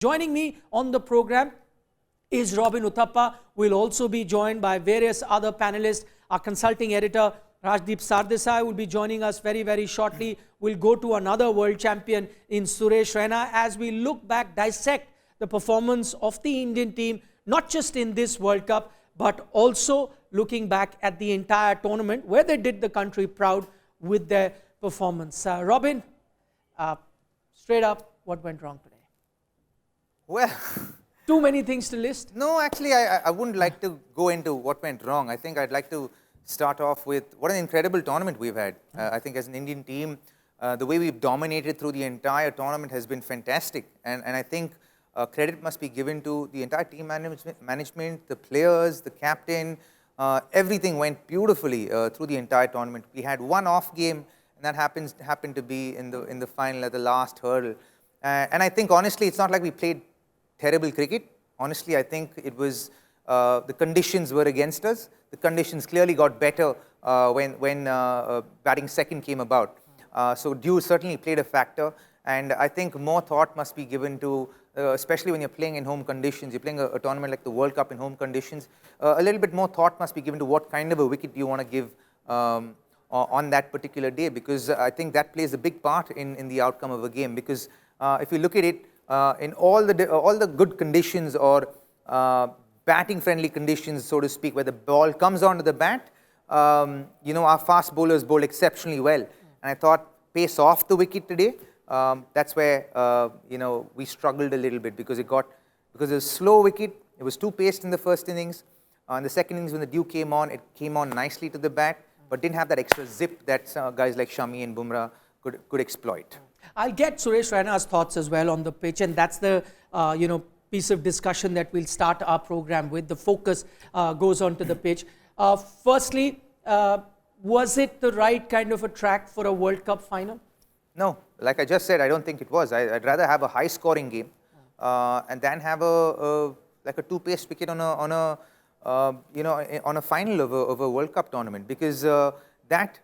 Joining me on the program is Robin Uthappa. We'll also be joined by various other panelists. Our consulting editor, Rajdeep Sardesai, will be joining us very, very shortly. We'll go to another world champion in Suresh Raina as we look back, dissect the performance of the Indian team, not just in this World Cup, but also looking back at the entire tournament where they did the country proud with their performance. Robin, straight up, what went wrong today? Well, too many things to list? No, actually, I wouldn't like to go into what went wrong. I think I'd like to start off with what an incredible tournament we've had. I think as an Indian team, the way we've dominated through the entire tournament has been fantastic. And I think credit must be given to the entire team management, the players, the captain. Everything went beautifully through the entire tournament. We had one off game, and that happened to be in the final at the last hurdle. And I think, honestly, it's not like we played terrible cricket. Honestly, I think it was the conditions were against us. The conditions clearly got better when batting second came about. So dew certainly played a factor, and I think more thought must be given to, especially when you're playing in home conditions, you're playing a tournament like the World Cup in home conditions, a little bit more thought must be given to what kind of a wicket you want to give on that particular day, because I think that plays a big part in the outcome of a game. Because if you look at it, in all the good conditions or batting friendly conditions, so to speak, where the ball comes onto the bat, our fast bowlers bowl exceptionally well. And I thought pace off the wicket today, that's where we struggled a little bit, because it was a slow wicket. It was too paced in the first innings. In the second innings, when the dew came on, it came on nicely to the bat, but didn't have that extra zip that guys like Shami and Bumrah could exploit. I'll get Suresh Raina's thoughts as well on the pitch, and that's the piece of discussion that we'll start our program with. The focus goes onto the pitch. Firstly, was it the right kind of a track for a World Cup final? No, like I just said, I don't think it was. I'd rather have a high-scoring game and then have a two-pace wicket on a final of a World Cup tournament, because that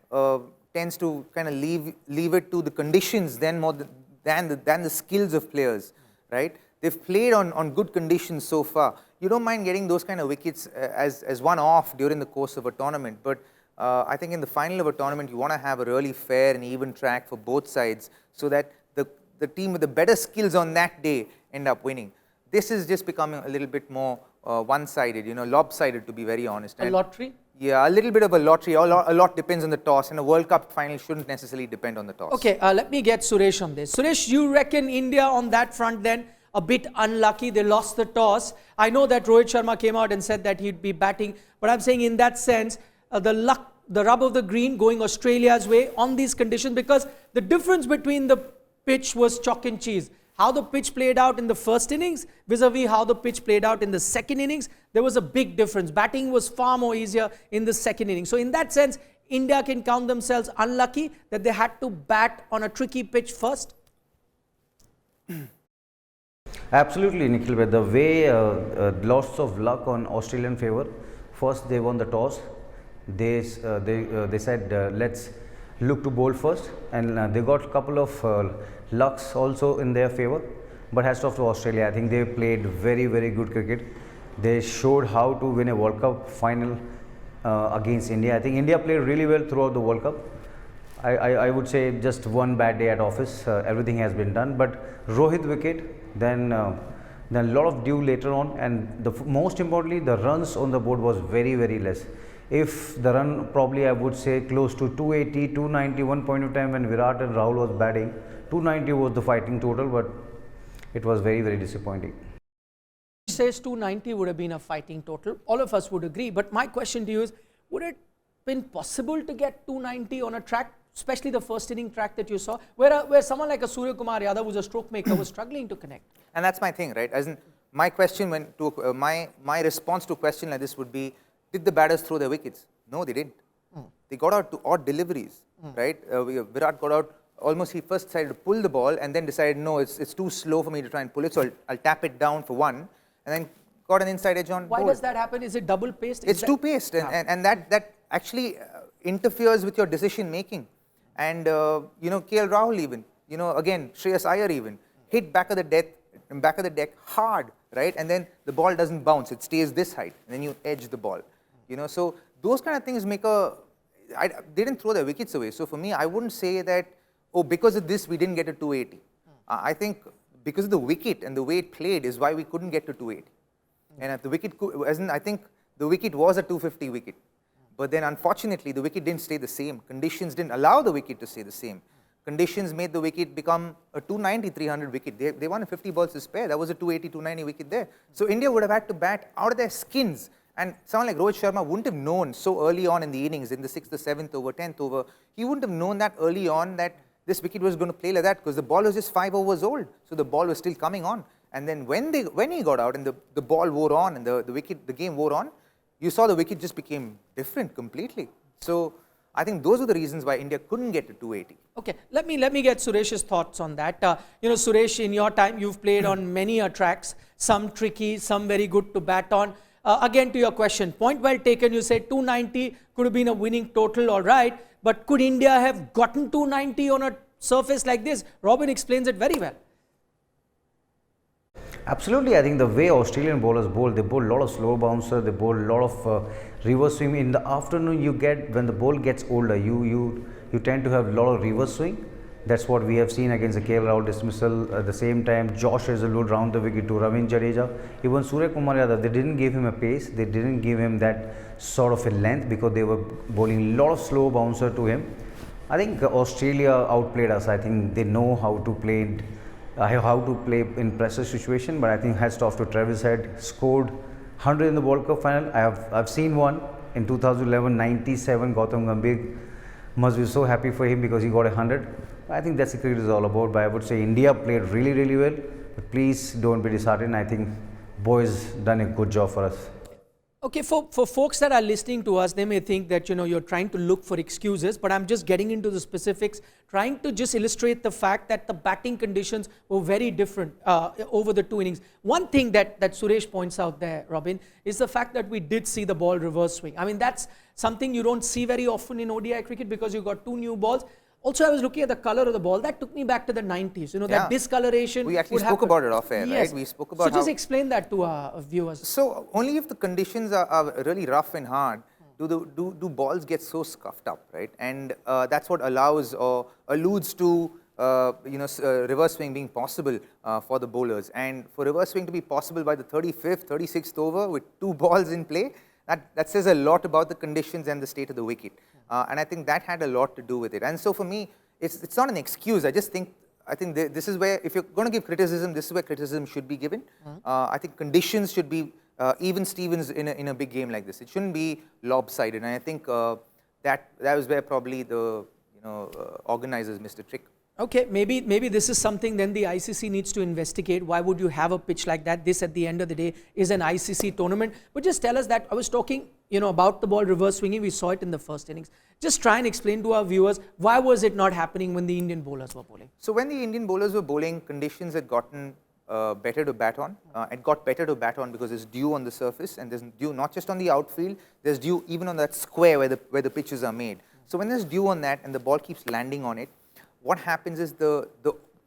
tends to kind of leave it to the conditions more than the skills of players, right? They've played on good conditions so far. You don't mind getting those kind of wickets as one-off during the course of a tournament, but I think in the final of a tournament, you want to have a really fair and even track for both sides, so that the team with the better skills on that day end up winning. This is just becoming a little bit more one-sided, lopsided, to be very honest. A lottery? Yeah, a little bit of a lottery. A lot depends on the toss, and a World Cup final shouldn't necessarily depend on the toss. Okay, let me get Suresh on this. Suresh, you reckon India on that front then a bit unlucky? They lost the toss. I know that Rohit Sharma came out and said that he'd be batting, but I'm saying in that sense, the rub of the green going Australia's way on these conditions, because the difference between the pitch was chalk and cheese. How the pitch played out in the first innings vis-a-vis how the pitch played out in the second innings, there was a big difference. Batting was far more easier in the second innings. So in that sense, India can count themselves unlucky that they had to bat on a tricky pitch first? Absolutely, Nikhil. The way lots of luck on Australian favour. First, they won the toss. They said, let's look to bowl first, and they got a couple of lucks also in their favour. But hats off to Australia. I think they played very, very good cricket. They showed how to win a World Cup final against India. I think India played really well throughout the World Cup. I would say just one bad day at office. Everything has been done. But Rohit wicket, then a lot of dew later on, and most importantly, the runs on the board was very, very less. If the run, probably I would say close to 280, 290, one point of time when Virat and Rahul was batting, 290 was the fighting total, but it was very, very disappointing. He says 290 would have been a fighting total. All of us would agree. But my question to you is, would it have been possible to get 290 on a track, especially the first inning track that you saw, where someone like a Surya Kumar Yadav, who's a stroke maker, was struggling to connect? And that's my thing, right? As in, my question my response to a question like this would be, did the batters throw their wickets? No, they didn't. They got out to odd deliveries, right? Virat got out, almost he first decided to pull the ball and then decided, no, it's too slow for me to try and pull it, so I'll tap it down for one, and then got an inside edge on Why board. Does that happen? Is it double paced? It's too paced, and that actually interferes with your decision making. And KL Rahul even, again, Shreyas Iyer even, hit back of the in back of the deck hard, right? And then the ball doesn't bounce, it stays this height, and then you edge the ball. You know, so those kind of things make they didn't throw their wickets away. So for me, I wouldn't say that, oh, because of this we didn't get to 280. I think because of the wicket and the way it played is why we couldn't get to 280. And if the wicket, I think the wicket was a 250 wicket. But then unfortunately, the wicket didn't stay the same. Conditions didn't allow the wicket to stay the same. Conditions made the wicket become a 290, 300 wicket. They won a 50 balls to spare. That was a 280, 290 wicket there. So India would have had to bat out of their skins. And someone like Rohit Sharma wouldn't have known so early on in the innings, in the 6th or 7th over, 10th over, he wouldn't have known that early on that this wicket was going to play like that because the ball was just 5 overs old. So the ball was still coming on. And then when he got out and the ball wore on and the game wore on, you saw the wicket just became different completely. So I think those are the reasons why India couldn't get to 280. Okay, let me get Suresh's thoughts on that. You know, Suresh, in your time, you've played on many tracks, some tricky, some very good to bat on. Again, to your question, point well taken. You said 290 could have been a winning total, all right. But could India have gotten 290 on a surface like this? Robin explains it very well. Absolutely, I think the way Australian bowlers bowl, they bowl a lot of slow bouncer, they bowl a lot of reverse swing. In the afternoon, you get, when the ball gets older, you tend to have a lot of reverse swing. That's what we have seen against the KL Rahul dismissal. At the same time, Josh Hazlewood round the wicket to Ravindra Jadeja. Even Surya Kumar Yadav, they didn't give him a pace, they didn't give him that sort of a length because they were bowling a lot of slow bouncer to him. I think Australia outplayed us. I think they know how to play in pressure situation, but I think hats off to Travis Head, scored 100 in the World Cup final. I've seen one in 2011, 97. Gautam Gambhir must be so happy for him because he got 100. I think that's what cricket is all about. But I would say India played really, really well. But please don't be disheartened. I think boys done a good job for us. Okay, for folks that are listening to us, they may think that, you know, you're trying to look for excuses, but I'm just getting into the specifics, trying to just illustrate the fact that the batting conditions were very different over the two innings. One thing that Suresh points out there, Robin, is the fact that we did see the ball reverse swing. I mean, that's something you don't see very often in ODI cricket because you've got two new balls. Also, I was looking at the color of the ball. That took me back to the 90s. You know, that discoloration. We actually spoke about it off air, yes. right? We spoke about so just explain that to our viewers. So only if the conditions are really rough and hard do balls get so scuffed up, right? And that's what allows or alludes to reverse swing being possible for the bowlers. And for reverse swing to be possible by the 35th, 36th over with two balls in play, that says a lot about the conditions and the state of the wicket. And I think that had a lot to do with it. And so for me, it's not an excuse. I think this is where, if you're going to give criticism, this is where criticism should be given. I think conditions should be even Stevens in a big game like this. It shouldn't be lopsided. And I think that was where probably the organizers missed a trick. Okay, maybe this is something then the ICC needs to investigate. Why would you have a pitch like that? This, at the end of the day, is an ICC tournament. But just tell us that, I was talking, about the ball reverse swinging. We saw it in the first innings. Just try and explain to our viewers, why was it not happening when the Indian bowlers were bowling? So when the Indian bowlers were bowling, conditions had gotten better to bat on. It got better to bat on because there's dew on the surface, and there's dew not just on the outfield, there's dew even on that square where the pitches are made. So when there's dew on that and the ball keeps landing on it, what happens is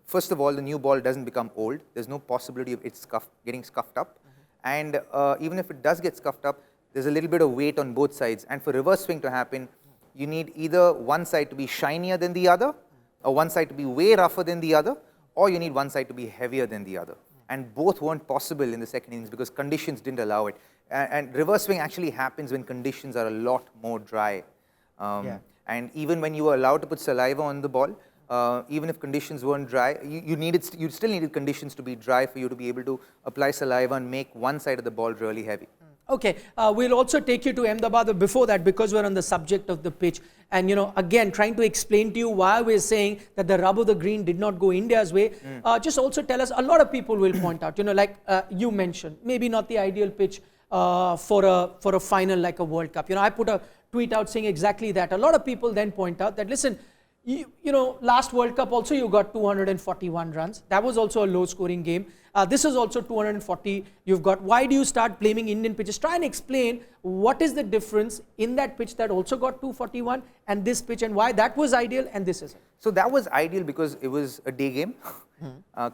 first of all, the new ball doesn't become old. There's no possibility of it getting scuffed up. And even if it does get scuffed up, there's a little bit of weight on both sides. And for reverse swing to happen, you need either one side to be shinier than the other, or one side to be way rougher than the other, or you need one side to be heavier than the other. And both weren't possible in the second innings because conditions didn't allow it. And reverse swing actually happens when conditions are a lot more dry. And even when you were allowed to put saliva on the ball, even if conditions weren't dry, you still needed conditions to be dry for you to be able to apply saliva and make one side of the ball really heavy. Okay, we'll also take you to Ahmedabad, but before that, because we're on the subject of the pitch, and again, trying to explain to you why we're saying that the rub of the green did not go India's way, just also tell us, a lot of people will point out, like you mentioned, maybe not the ideal pitch for a final like a World Cup. I put a tweet out saying exactly that. A lot of people then point out that, listen, you know, last World Cup also you got 241 runs. That was also a low scoring game. This is also 240 you've got. Why do you start blaming Indian pitches? Try and explain what is the difference in that pitch that also got 241 and this pitch, and why that was ideal and this isn't. So that was ideal because it was a day game.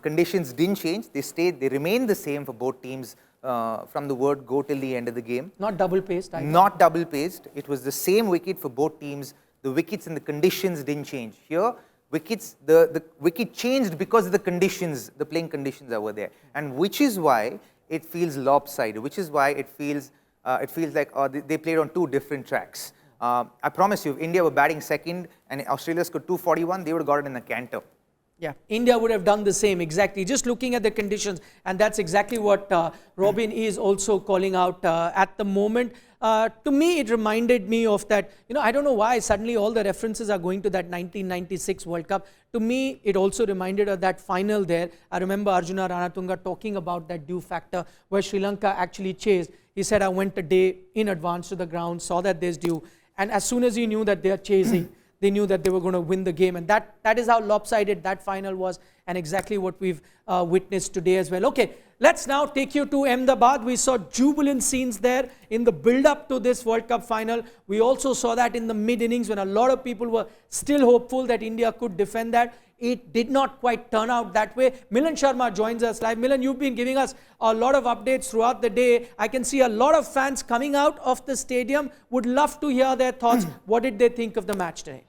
Conditions didn't change. They remained the same for both teams from the word go till the end of the game. Not double paced. Not double paced. It was the same wicket for both teams. The wickets and the conditions didn't change. Here, wickets, the wicket changed because of the conditions, the playing conditions that were there, and which is why it feels lopsided. Which is why it feels like they played on two different tracks. I promise you, if India were batting second and Australia scored 241, they would have got it in a canter. Yeah, India would have done the same, exactly. Just looking at the conditions, and that's exactly what Robin is also calling out at the moment. To me, it reminded me of that, you know, I don't know why suddenly all the references are going to that 1996 World Cup. To me, it also reminded of that final there. I remember Arjuna Ranatunga talking about that dew factor where Sri Lanka actually chased. He said, I went a day in advance to the ground, saw that there's dew, and as soon as he knew that they're chasing, they knew that they were going to win the game, and that is how lopsided that final was, and exactly what we've witnessed today as well. Okay, let's now take you to Ahmedabad. We saw jubilant scenes there in the build-up to this World Cup final. We also saw that in the mid-innings when a lot of people were still hopeful that India could defend that. It did not quite turn out that way. Milan Sharma joins us live. Milan, you've been giving us a lot of updates throughout the day. I can see a lot of fans coming out of the stadium. Would love to hear their thoughts. What did they think of the match today?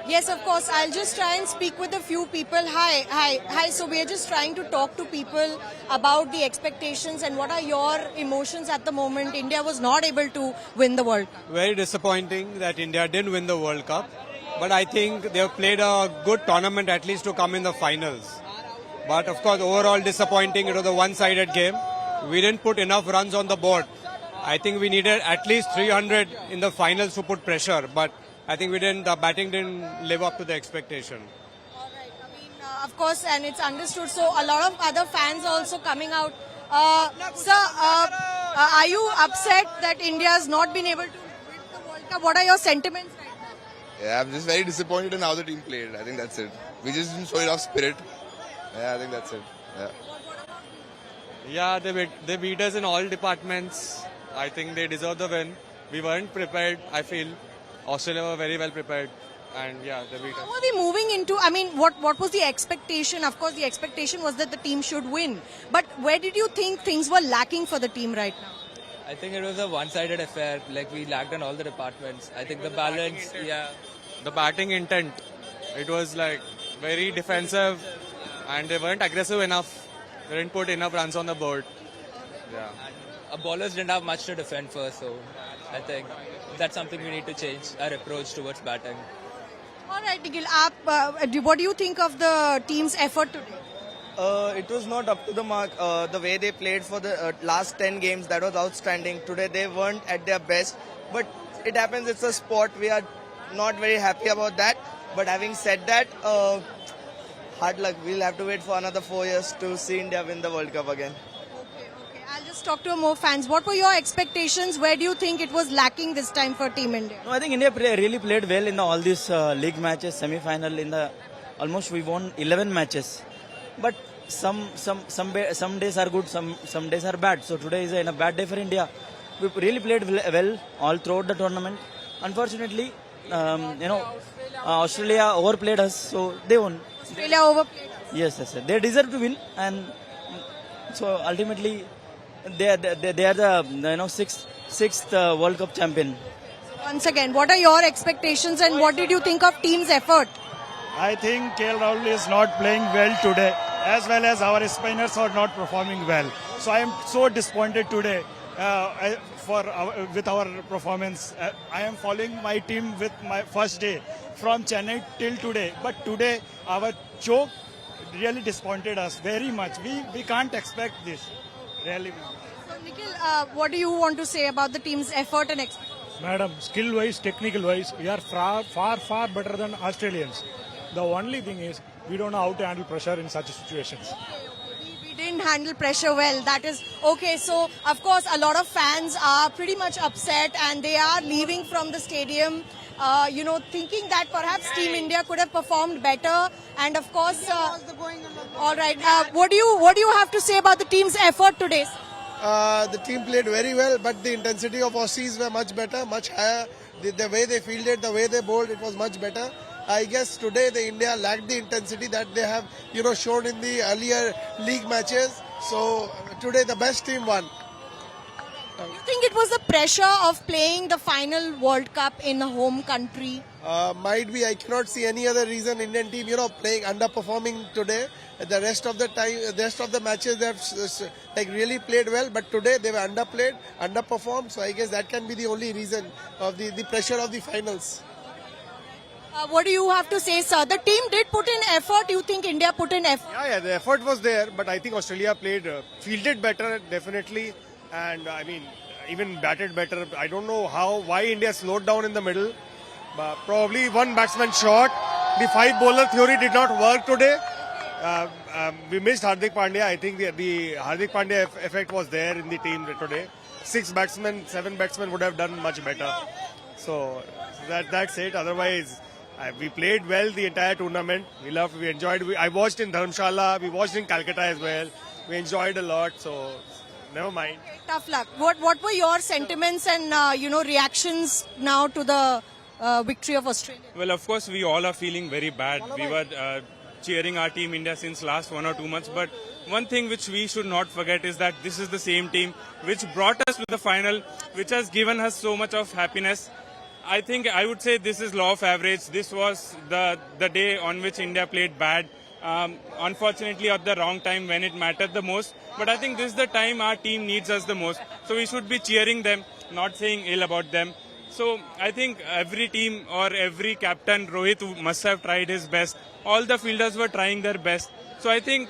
Yes, of course. I'll just try and speak with a few people. Hi. So we are just trying to talk to people about the expectations and what are your emotions at the moment. India was not able to win the World Cup. Very disappointing that India didn't win the World Cup. But I think they've played a good tournament at least to come in the finals. But of course, overall disappointing. It was a one-sided game. We didn't put enough runs on the board. I think we needed at least 300 in the finals to put pressure. But I think the batting didn't live up to the expectation. All right. I mean, of course, and it's understood. So a lot of other fans also coming out. Sir, are you upset that India has not been able to win the World Cup? What are your sentiments right now? Yeah, I'm just very disappointed in how the team played. I think that's it. We just didn't show enough spirit. Yeah, I think that's it. Yeah, they beat us in all departments. I think they deserve the win. We weren't prepared, I feel. Australia were very well prepared, and yeah, they beat us. How are we moving into, I mean, what was the expectation? Of course, the expectation was that the team should win. But where did you think things were lacking for the team right now? I think it was a one-sided affair. Like, we lacked in all the departments. I think the balance, The batting intent, it was like very defensive, and they weren't aggressive enough. They didn't put enough runs on the board. Yeah. Our bowlers didn't have much to defend first, so I think that's something we need to change, our approach towards batting. All right, Nikhil, what do you think of the team's effort today? It was not up to the mark. The way they played for the last 10 games, that was outstanding. Today they weren't at their best, but it happens, it's a sport. We are not very happy about that. But having said that, hard luck. We'll have to wait for another 4 years to see India win the World Cup again. Okay. I'll just talk to more fans. What were your expectations? Where do you think it was lacking this time for Team India? No, I think India really played well in all these league matches, semi-final. Almost we won 11 matches. But some days are good, some days are bad. So today is a bad day for India. We really played well all throughout the tournament. Unfortunately, Australia overplayed us, so they won. Australia overplayed us. Yes. They deserve to win, and so ultimately they are the sixth World Cup champion. Once again, what are your expectations and what did you think of team's effort? I think KL Rahul is not playing well today, as well as our spinners are not performing well. So I am so disappointed today with our performance. I am following my team with my first day from Chennai till today. But today our choke really disappointed us very much. We can't expect this, really. So Nikhil, what do you want to say about the team's effort and expectations? Madam, skill-wise, technical-wise, we are far better than Australians. The only thing is, we don't know how to handle pressure in such situations. We didn't handle pressure well. That is okay. So, of course, a lot of fans are pretty much upset and they are leaving from the stadium, you know, thinking that perhaps Team India could have performed better. And of course, all right. What do you have to say about the team's effort today? The team played very well, but the intensity of Aussies were much better, much higher. The way they fielded, the way they bowled, it was much better. I guess today the India lacked the intensity that they have, you know, shown in the earlier league matches. So today the best team won. You think it was the pressure of playing the final World Cup in a home country? Might be. I cannot see any other reason Indian team, you know, playing underperforming today. The rest of the time, the rest of the matches they have like really played well, but today they were underplayed, underperformed. So I guess that can be the only reason of the pressure of the finals. What do you have to say, sir? The team did put in effort. You think India put in effort? Yeah, the effort was there, but I think Australia played, fielded better, definitely, and I mean, even batted better. I don't know why India slowed down in the middle, but probably one batsman short. The 5 bowler theory did not work today. We missed Hardik Pandya. I think the Hardik Pandya effect was there in the team today. 6 batsmen, 7 batsmen would have done much better. So that's it. Otherwise, we played well the entire tournament. We enjoyed. I watched in Dharamshala. We watched in Calcutta as well. We enjoyed a lot. So never mind. Tough luck. What were your sentiments and you know, reactions now to the victory of Australia? Well, of course, we all are feeling very bad. We were cheering our team India since last 1 or 2 months. But one thing which we should not forget is that this is the same team which brought us to the final, which has given us so much of happiness. I think I would say this is law of average. This was the day on which India played bad. Unfortunately, at the wrong time when it mattered the most. But I think this is the time our team needs us the most. So we should be cheering them, not saying ill about them. So I think every team or every captain, Rohit, must have tried his best. All the fielders were trying their best. So I think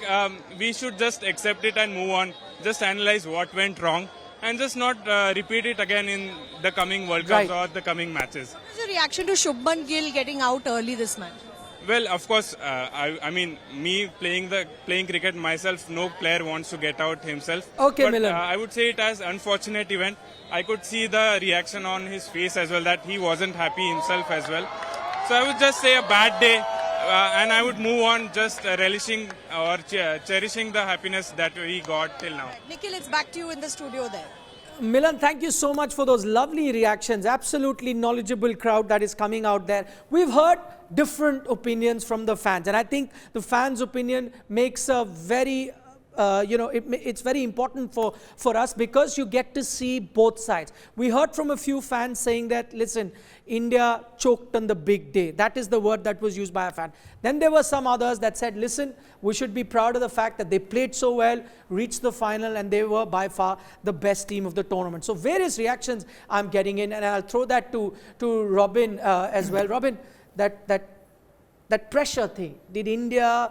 we should just accept it and move on. Just analyze what went wrong and just not repeat it again in the coming World Cups or the coming matches. What was your reaction to Shubman Gill getting out early this match? Well, of course, I mean, me playing cricket myself, no player wants to get out himself. Okay, but, Milan. I would say it as unfortunate event. I could see the reaction on his face as well, that he wasn't happy himself as well. So I would just say a bad day, and I would move on, just relishing or cherishing the happiness that we got till now. Nikhil, it's back to you in the studio there. Milan, thank you so much for those lovely reactions. Absolutely knowledgeable crowd that is coming out there. We've heard different opinions from the fans, and I think the fans' opinion makes a very it's very important for us because you get to see both sides. We heard from a few fans saying that, listen, India choked on the big day. That is the word that was used by a fan. Then there were some others that said, listen, we should be proud of the fact that they played so well, reached the final, and they were by far the best team of the tournament. So various reactions I'm getting in, and I'll throw that to Robin as well. Robin, that pressure thing, did India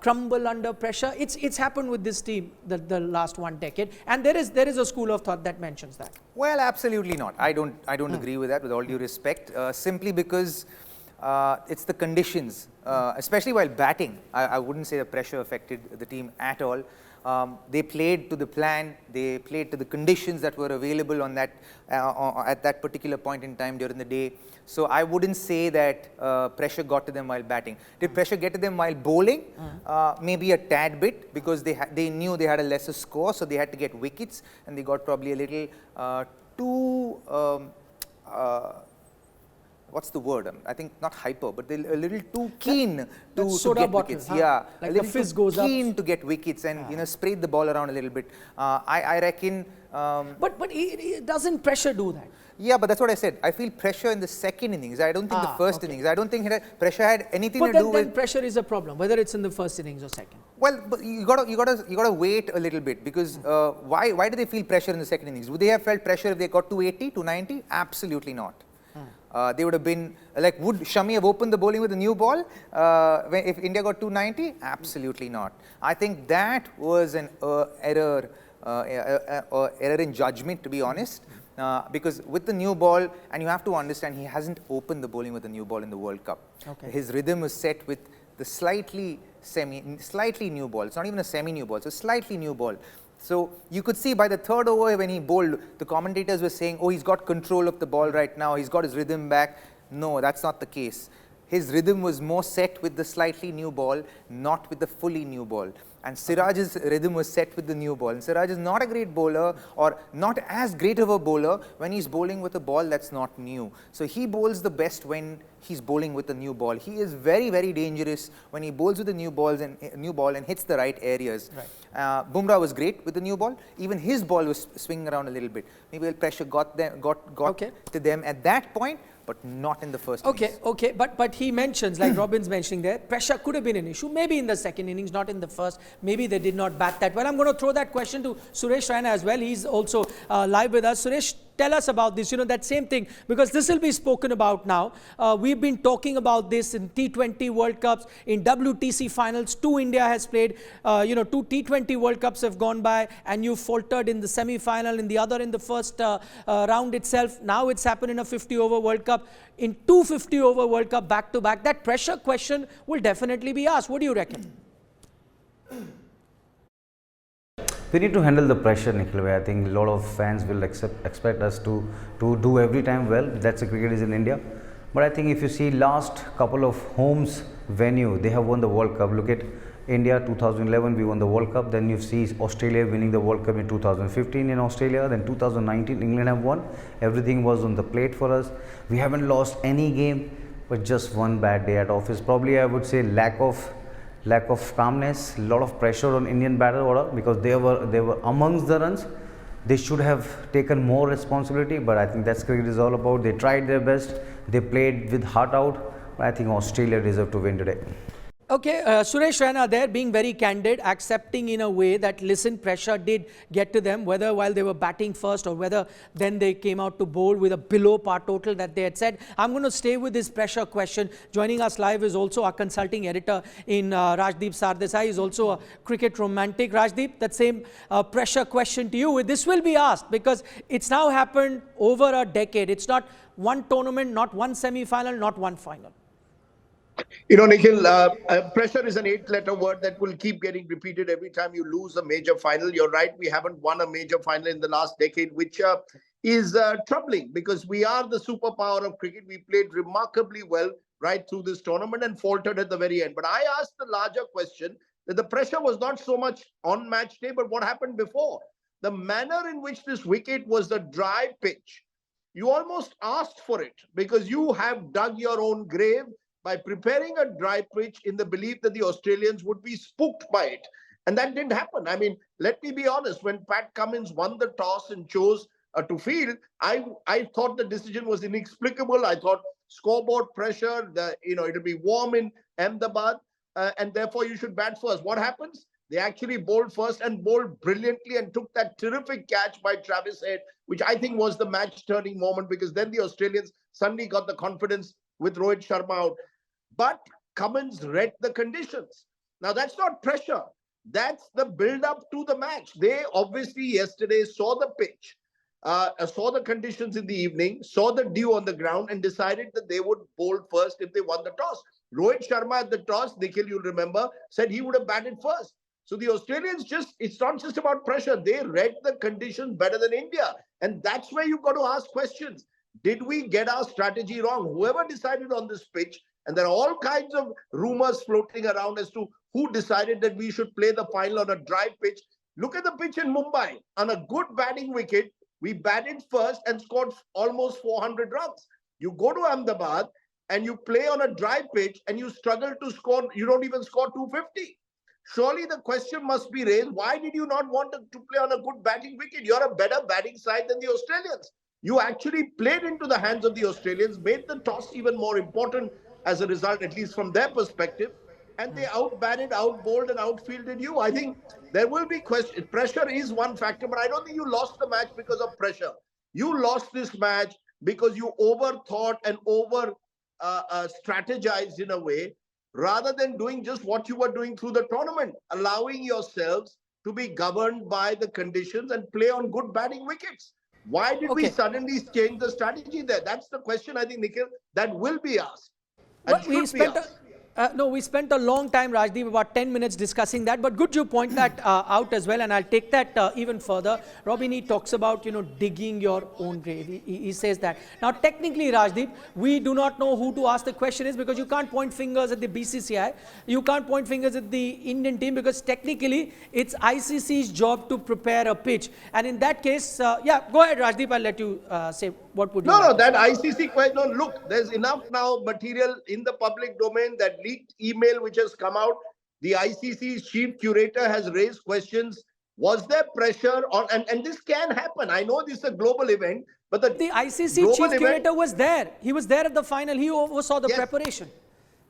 crumble under pressure? It's happened with this team the last 1 decade, and there is a school of thought that mentions that. Well, absolutely not. I don't agree with that, with all due respect, simply because it's the conditions, especially while batting. I wouldn't say the pressure affected the team at all. They played to the plan, they played to the conditions that were available on that at that particular point in time during the day. So I wouldn't say that pressure got to them while batting. Did pressure get to them while bowling? Maybe a tad bit, because they knew they had a lesser score, so they had to get wickets, and they got probably a little too what's the word? I think not hyper, but they're a little too keen to get wickets. Huh? Yeah, like a little the fizz too goes keen up. to get wickets, and sprayed the ball around a little bit. I reckon. But doesn't pressure do that? Yeah, but that's what I said. I feel pressure in the second innings. I don't think the first innings. I don't think pressure had anything to do with. But then pressure is a problem, whether it's in the first innings or second. Well, but you gotta wait a little bit, because why do they feel pressure in the second innings? Would they have felt pressure if they got 280, 290? Absolutely not. They would have been like, would Shami have opened the bowling with a new ball if India got 290? Absolutely not. I think that was an error in judgment, to be honest. Because with the new ball, and you have to understand, he hasn't opened the bowling with the new ball in the World Cup. Okay. His rhythm was set with the slightly slightly new ball. It's not even a semi-new ball, it's a slightly new ball. So you could see by the third over when he bowled, the commentators were saying, oh, he's got control of the ball right now, he's got his rhythm back. No, that's not the case. His rhythm was more set with the slightly new ball, not with the fully new ball. And Siraj's rhythm was set with the new ball. And Siraj is not a great bowler, or not as great of a bowler when he's bowling with a ball that's not new. So he bowls the best when he's bowling with a new ball. He is very, very dangerous when he bowls with a new ball and hits the right areas. Right. Bumrah was great with the new ball. Even his ball was swinging around a little bit. Maybe the pressure got to them at that point, but not in the first innings. Okay, but he mentions, like Robin's mentioning there, pressure could have been an issue, maybe in the second innings, not in the first. Maybe they did not bat that well. I'm going to throw that question to Suresh Raina as well. He's also live with us. Suresh, tell us about this, that same thing, because this will be spoken about now. We've been talking about this in T20 World Cups, in WTC finals. 2 India has played, 2 T20 World Cups have gone by, and you faltered in the semi-final, in the other in the first round itself. Now it's happened in a 50-over World Cup. In 2 50-over World Cup back-to-back, that pressure question will definitely be asked. What do you reckon? We need to handle the pressure, Nikhil. I think a lot of fans will expect us to do every time well. That's the cricket is in India. But I think if you see last couple of homes venue, they have won the World Cup. Look at India 2011, we won the World Cup. Then you see Australia winning the World Cup in 2015 in Australia. Then 2019, England have won. Everything was on the plate for us. We haven't lost any game, but just one bad day at office. Probably I would say lack of calmness, a lot of pressure on Indian batter order, because they were amongst the runs. They should have taken more responsibility, but I think that's cricket is all about. They tried their best, they played with heart out, but I think Australia deserved to win today. Okay, Suresh Raina there being very candid, accepting in a way that, listen, pressure did get to them, whether while they were batting first or whether then they came out to bowl with a below par total that they had said. I'm going to stay with this pressure question. Joining us live is also our consulting editor in Rajdeep Sardesai. He's also a cricket romantic. Rajdeep, that same pressure question to you. This will be asked because it's now happened over a decade. It's not one tournament, not one semi-final, not one final. Nikhil, pressure is an 8-letter word that will keep getting repeated every time you lose a major final. You're right, we haven't won a major final in the last decade, which is troubling because we are the superpower of cricket. We played remarkably well right through this tournament and faltered at the very end. But I asked the larger question that the pressure was not so much on match day, but what happened before. The manner in which this wicket was the dry pitch, you almost asked for it because you have dug your own grave by preparing a dry pitch in the belief that the Australians would be spooked by it. And that didn't happen. I mean, let me be honest, when Pat Cummins won the toss and chose to field, I thought the decision was inexplicable. I thought scoreboard pressure, it'll be warm in Ahmedabad, and therefore you should bat first. What happens? They actually bowled first and bowled brilliantly and took that terrific catch by Travis Head, which I think was the match-turning moment because then the Australians suddenly got the confidence with Rohit Sharma out. But Cummins read the conditions. Now, that's not pressure. That's the build-up to the match. They obviously yesterday saw the pitch, saw the conditions in the evening, saw the dew on the ground and decided that they would bowl first if they won the toss. Rohit Sharma at the toss, Nikhil, you'll remember, said he would have batted first. So the Australians it's not just about pressure. They read the conditions better than India. And that's where you've got to ask questions. Did we get our strategy wrong? Whoever decided on this pitch, and there are all kinds of rumors floating around as to who decided that we should play the final on a dry pitch. Look at the pitch in Mumbai. On a good batting wicket, we batted first and scored almost 400 runs. You go to Ahmedabad and you play on a dry pitch and you struggle to score, you don't even score 250. Surely the question must be raised, why did you not want to play on a good batting wicket? You're a better batting side than the Australians. You actually played into the hands of the Australians, made the toss even more important as a result, at least from their perspective, and they outbatted, outbowled and outfielded you. I think there will be question. Pressure is one factor, but I don't think you lost the match because of pressure. You lost this match because you overthought and strategized in a way, rather than doing just what you were doing through the tournament, allowing yourselves to be governed by the conditions and play on good batting wickets. Why did we suddenly change the strategy there? That's the question, I think, Nikhil, that will be asked. Well, No, we spent a long time, Rajdeep, about 10 minutes discussing that. But good you point that out as well, and I'll take that even further. Robin, he talks about, digging your own grave. He says that. Now, technically, Rajdeep, we do not know who to ask the question is because you can't point fingers at the BCCI. You can't point fingers at the Indian team because technically it's ICC's job to prepare a pitch. And in that case, yeah, go ahead, Rajdeep. I'll let you say what would you No, like no, to that say. ICC question. No, look, there's enough now material in the public domain. That leaked email which has come out. The ICC's chief curator has raised questions. Was there pressure on, and this can happen. I know this is a global event, but The ICC global chief event, curator was there. He was there at the final. He oversaw the yes. preparation.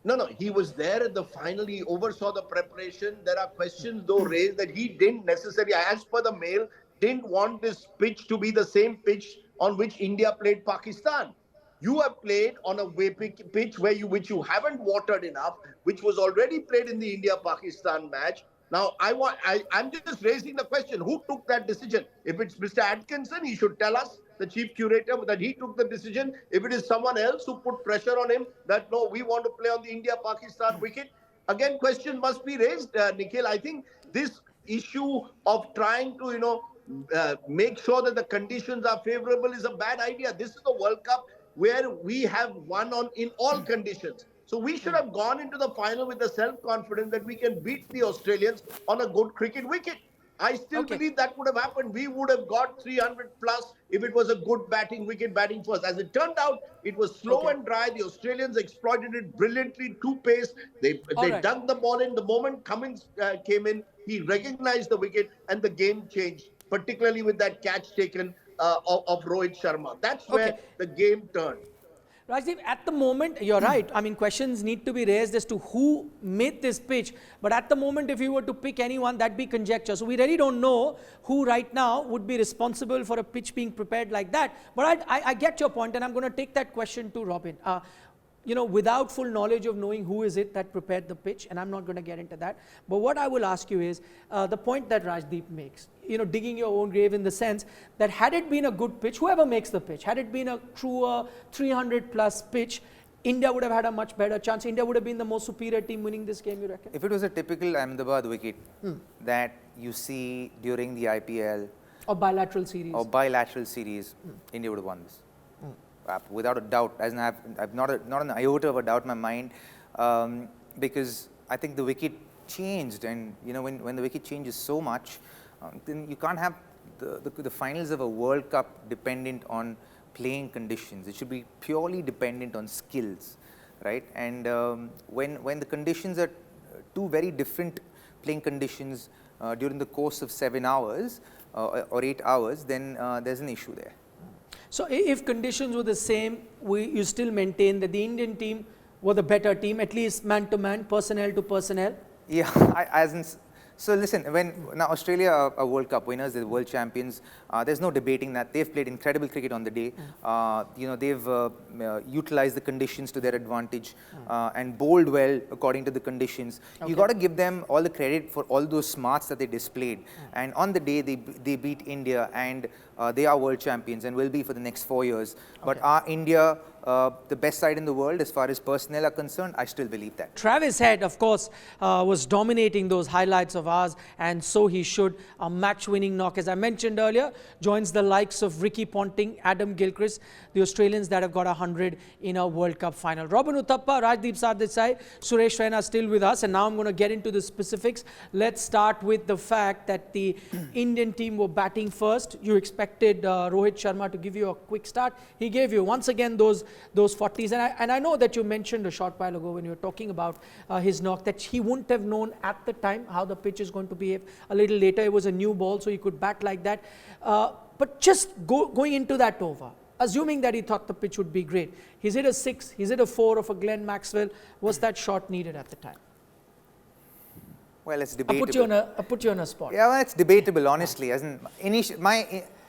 No, no, he was there at the final. He oversaw the preparation. There are questions, though, raised that he didn't necessarily, as per the mail, didn't want this pitch to be the same pitch on which India played Pakistan. You have played on a pitch which you haven't watered enough, which was already played in the India-Pakistan match. Now, I'm just raising the question, who took that decision? If it's Mr. Atkinson, he should tell us, the chief curator, that he took the decision. If it is someone else who put pressure on him that, no, we want to play on the India-Pakistan wicket, again, question must be raised, Nikhil. I think this issue of trying to, make sure that the conditions are favorable is a bad idea. This is a World Cup where we have won in all conditions. So we should have gone into the final with the self-confidence that we can beat the Australians on a good cricket wicket. I still believe that would have happened. We would have got 300 plus if it was a good wicket batting first. As it turned out, it was slow and dry. The Australians exploited it brilliantly, to pace. They dug the ball in. The moment Cummins came in, he recognized the wicket and the game changed, particularly with that catch taken of Rohit Sharma. That's where the game turned. Rajdeep, at the moment, you're right. I mean, questions need to be raised as to who made this pitch. But at the moment, if you were to pick anyone, that'd be conjecture. So we really don't know who right now would be responsible for a pitch being prepared like that. But I get your point, and I'm going to take that question to Robin. Without full knowledge of knowing who is it that prepared the pitch, and I'm not going to get into that. But what I will ask you is the point that Rajdeep makes, digging your own grave in the sense that had it been a good pitch, whoever makes the pitch, had it been a truer 300 plus pitch, India would have had a much better chance. India would have been the more superior team winning this game, you reckon? If it was a typical Ahmedabad wicket that you see during the IPL or bilateral series, India would have won this. Without a doubt. I've not an iota of a doubt in my mind, because I think the wicket changed, and when the wicket changes so much, then you can't have the finals of a World Cup dependent on playing conditions. It should be purely dependent on skills, right? And when the conditions are two very different playing conditions during the course of 7 hours or 8 hours, then there's an issue there. So if conditions were the same, you still maintain that the Indian team were the better team, at least man to man, personnel to personnel? Yeah, so listen, now Australia are World Cup winners, they're world champions. There's no debating that. They've played incredible cricket on the day. They've utilized the conditions to their advantage and bowled well according to the conditions. You got to give them all the credit for all those smarts that they displayed. And on the day, they beat India, and they are world champions and will be for the next 4 years. But are India the best side in the world as far as personnel are concerned? I still believe that. Travis Head, of course, was dominating those highlights of ours, and so he should. A match-winning knock, as I mentioned earlier, joins the likes of Ricky Ponting, Adam Gilchrist, the Australians that have got 100 in a World Cup final. Robin Utthappa, Rajdeep Sardesai, Suresh Raina still with us, and now I'm going to get into the specifics. Let's start with the fact that the Indian team were batting first. You expected Rohit Sharma to give you a quick start. He gave you, once again, those 40s. And I know that you mentioned a short while ago when you were talking about his knock that he wouldn't have known at the time how the pitch is going to behave. A little later, it was a new ball, so he could bat like that. But just going into that over, assuming that he thought the pitch would be great, he's hit a 6, he's hit a 4 of a Glenn Maxwell. Was that shot needed at the time? Well, it's debatable. I put you on a spot. Yeah, well, it's debatable, honestly. As in,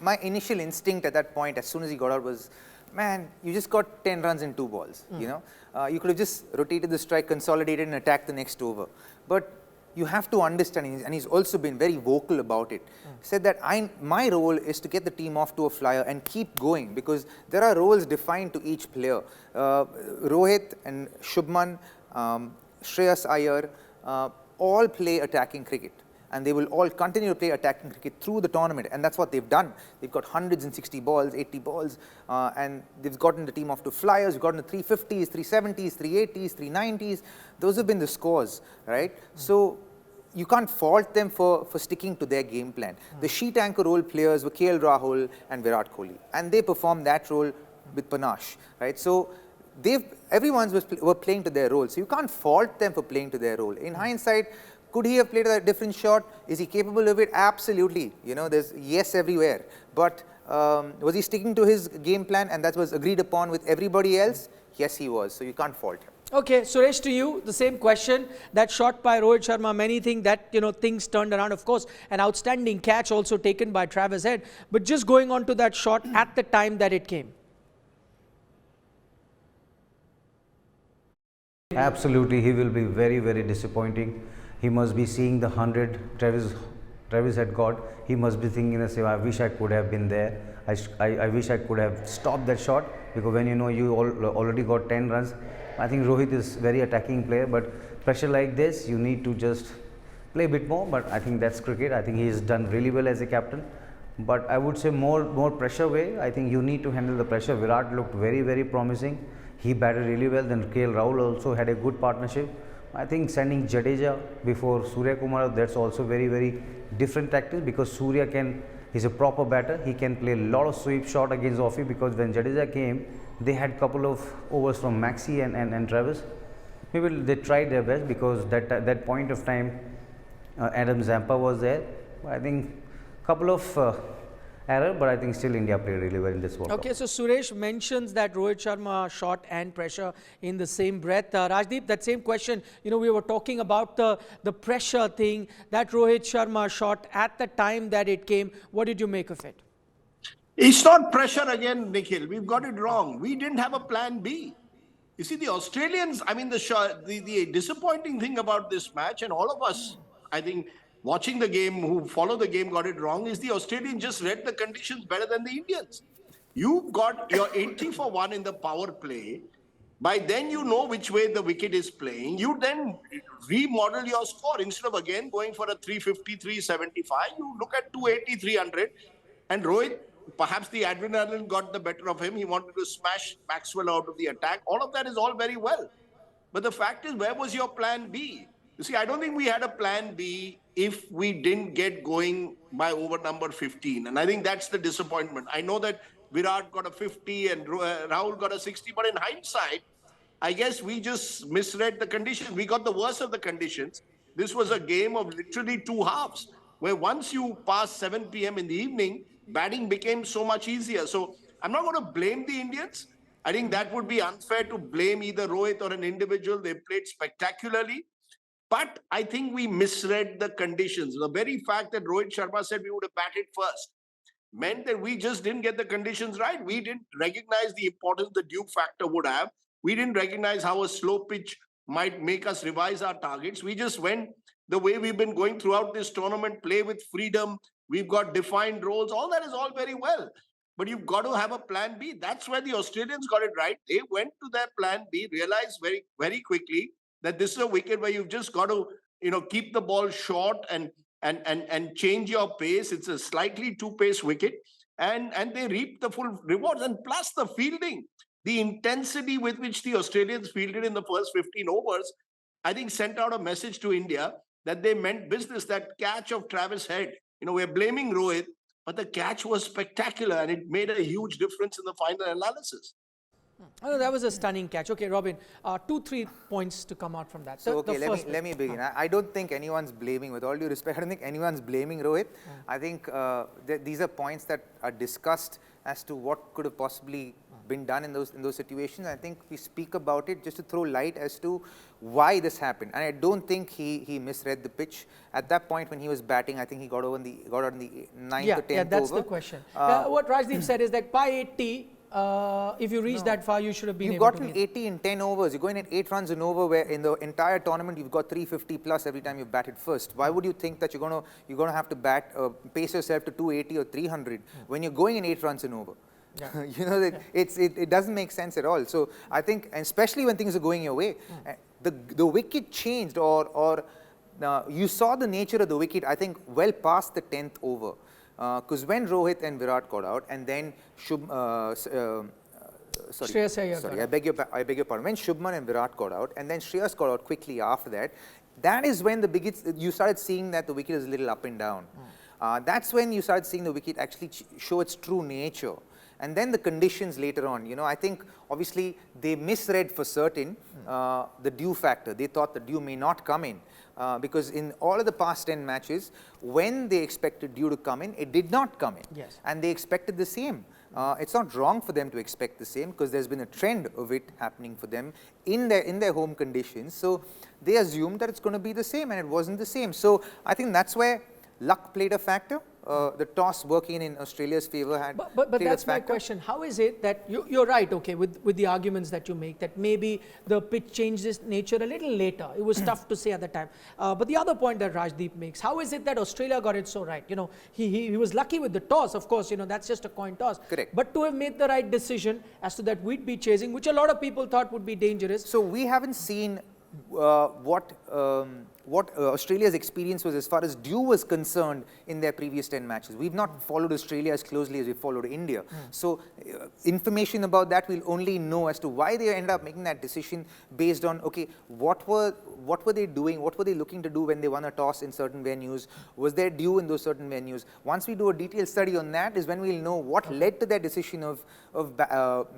my initial instinct at that point, as soon as he got out, was, man, you just got 10 runs in 2 balls. You could have just rotated the strike, consolidated, and attacked the next over. But you have to understand, and he's also been very vocal about it, said that my role is to get the team off to a flyer and keep going, because there are roles defined to each player. Rohit and Shubman, Shreyas Iyer, all play attacking cricket. And they will all continue to play attacking cricket through the tournament. And that's what they've done. They've got 160 balls, 80 balls, and they've gotten the team off to flyers, gotten the 350s, 370s, 380s, 390s. Those have been the scores, right? So you can't fault them for sticking to their game plan. The sheet anchor role players were KL Rahul and Virat Kohli. And they performed that role with panache, right? So everyone were playing to their role. So you can't fault them for playing to their role. In hindsight, could he have played a different shot? Is he capable of it? Absolutely. You know, there's yes everywhere. But was he sticking to his game plan and that was agreed upon with everybody else? Yes, he was. So you can't fault him. Okay, Suresh, to you, the same question. That shot by Rohit Sharma, many think that, you know, things turned around. Of course, an outstanding catch also taken by Travis Head. But just going on to that shot at the time that it came. Absolutely, he will be very, very disappointing. He must be seeing the 100 Travis had got. He must be thinking, I wish I could have been there. I wish I could have stopped that shot, because when you know you already got 10 runs. I think Rohit is very attacking player, but pressure like this, you need to just play a bit more. But I think that's cricket. I think he has done really well as a captain. But I would say more pressure way. I think you need to handle the pressure. Virat looked very, very promising. He batted really well. Then KL Rahul also had a good partnership. I think sending Jadeja before Surya Kumar, that's also very, very different tactics, because Surya he's a proper batter. He can play a lot of sweep shot against Offie, because when Jadeja came, they had couple of overs from Maxi and Travis. Maybe they tried their best, because that point of time Adam Zampa was there. I think couple of error, but I think still India played really well in this World Cup. Okay, so Suresh mentions that Rohit Sharma shot and pressure in the same breath. Rajdeep, that same question, you know, we were talking about the pressure thing that Rohit Sharma shot at the time that it came. What did you make of it? It's not pressure again, Nikhil. We've got it wrong. We didn't have a plan B. You see, the Australians, I mean, the disappointing thing about this match, and all of us, I think, watching the game, who follow the game, got it wrong, is the Australians just read the conditions better than the Indians. You've got your 80 for 1 in the power play. By then you know which way the wicket is playing. You then remodel your score. Instead of again going for a 350, 375, you look at 280, 300. And Rohit, perhaps the adrenaline got the better of him. He wanted to smash Maxwell out of the attack. All of that is all very well. But the fact is, where was your plan B? You see, I don't think we had a plan B if we didn't get going by over number 15. And I think that's the disappointment. I know that Virat got a 50 and Rahul got a 60. But in hindsight, I guess we just misread the conditions. We got the worst of the conditions. This was a game of literally 2 halves, where once you pass 7 p.m. in the evening, batting became so much easier. So I'm not going to blame the Indians. I think that would be unfair to blame either Rohit or an individual. They played spectacularly. But I think we misread the conditions. The very fact that Rohit Sharma said we would have batted first meant that we just didn't get the conditions right. We didn't recognize the importance the Duke factor would have. We didn't recognize how a slow pitch might make us revise our targets. We just went the way we've been going throughout this tournament, play with freedom. We've got defined roles. All that is all very well. But you've got to have a plan B. That's where the Australians got it right. They went to their plan B, realized very, very quickly that this is a wicket where you've just got to, you know, keep the ball short and change your pace. It's a slightly two-pace wicket, and they reap the full rewards. And plus the fielding, the intensity with which the Australians fielded in the first 15 overs, I think sent out a message to India that they meant business. That catch of Travis Head, you know, we're blaming Rohit, but the catch was spectacular and it made a huge difference in the final analysis. Oh, that was a stunning catch. Okay, Robin, 2-3 points to come out from that. So, okay, let me begin. I don't think anyone's blaming, with all due respect, I don't think anyone's blaming Rohit. I think these are points that are discussed as to what could have possibly been done in those situations. I think we speak about it just to throw light as to why this happened. And I don't think he misread the pitch. At that point when he was batting, I think he got out in the 9th or 10th over. Yeah, that's the question. What Rajdeep said is that by 80, if you reach that far, you should have been able to You've gotten 80 in 10 overs. You're going at 8 runs an over, where in the entire tournament you've got 350 plus every time you've batted first. Why would you think that you're going to have to pace yourself to 280 or 300 when you're going in 8 runs an over? Yeah. You know, it doesn't make sense at all. So I think, and especially when things are going your way, the wicket changed, or you saw the nature of the wicket, I think, well past the 10th over. Because when Rohit and Virat got out, and then I beg your pardon. When Shubman and Virat got out, and then Shreyas got out quickly after that, that is when you started seeing that the wicket is a little up and down. That's when you started seeing the wicket actually show its true nature. And then the conditions later on, you know, I think obviously they misread for certain the dew factor. They thought the dew may not come in. Because in all of the past 10 matches, when they expected dew to come in, it did not come in. Yes. And they expected the same. It's not wrong for them to expect the same, because there's been a trend of it happening for them in their home conditions. So they assumed that it's going to be the same, and it wasn't the same. So I think that's where luck played a factor. The toss working in Australia's favour had but that's my question. How is it that you're right, okay, with the arguments that you make, that maybe the pitch changed its nature a little later. It was tough to say at the time. But the other point that Rajdeep makes, how is it that Australia got it so right? You know, he was lucky with the toss, of course, you know, that's just a coin toss. Correct. But to have made the right decision as to that we'd be chasing, which a lot of people thought would be dangerous. So we haven't seen what Australia's experience was as far as dew was concerned in their previous 10 matches. We've not followed Australia as closely as we followed India. So information about that we'll only know as to why they ended up making that decision based on, okay, what were they doing, what were they looking to do when they won a toss in certain venues, was there dew in those certain venues. Once we do a detailed study on that is when we'll know what led to their decision of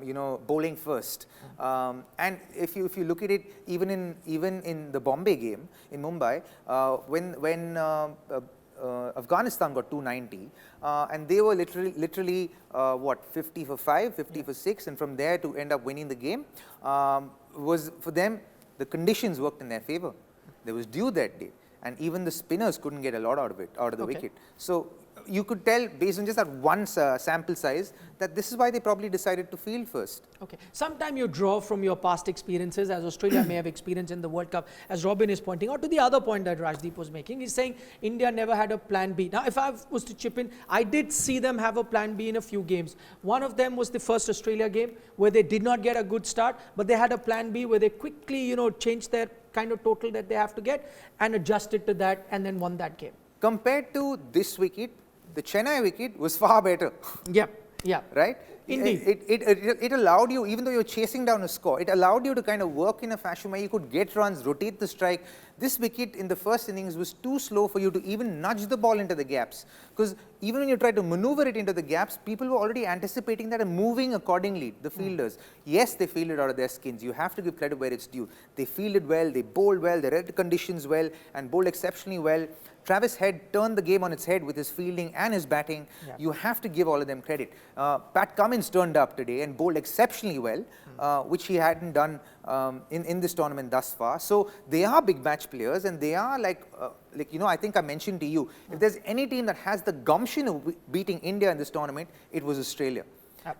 you know, bowling first. And if you look at it, even in the Bombay game in Mumbai, when Afghanistan got 290, and they were literally what, 50 for 5, 50 for 6, and from there to end up winning the game, was for them, the conditions worked in their favour. There was dew that day, and even the spinners couldn't get a lot out of the wicket. So you could tell based on just that one sample size that this is why they probably decided to field first. Okay. Sometime you draw from your past experiences, as Australia may have experienced in the World Cup, as Robin is pointing out. To the other point that Rajdeep was making, he's saying India never had a plan B. Now, if I was to chip in, I did see them have a plan B in a few games. One of them was the first Australia game, where they did not get a good start, but they had a plan B where they quickly, you know, changed their kind of total that they have to get and adjusted to that, and then won that game. Compared to this wicket, the Chennai wicket was far better. Yeah. Right? Indeed. It allowed you, even though you were chasing down a score, it allowed you to kind of work in a fashion where you could get runs, rotate the strike. This wicket in the first innings was too slow for you to even nudge the ball into the gaps. Because even when you tried to maneuver it into the gaps, people were already anticipating that and moving accordingly, the fielders. Yes, they fielded out of their skins. You have to give credit where it's due. They fielded well, they bowled well, they read the conditions well, and bowled exceptionally well. Travis Head turned the game on its head with his fielding and his batting. Yeah. You have to give all of them credit. Pat Cummins turned up today and bowled exceptionally well, which he hadn't done in this tournament thus far. So they are big match players, and they are like you know, I think I mentioned to you, if there's any team that has the gumption of beating India in this tournament, it was Australia.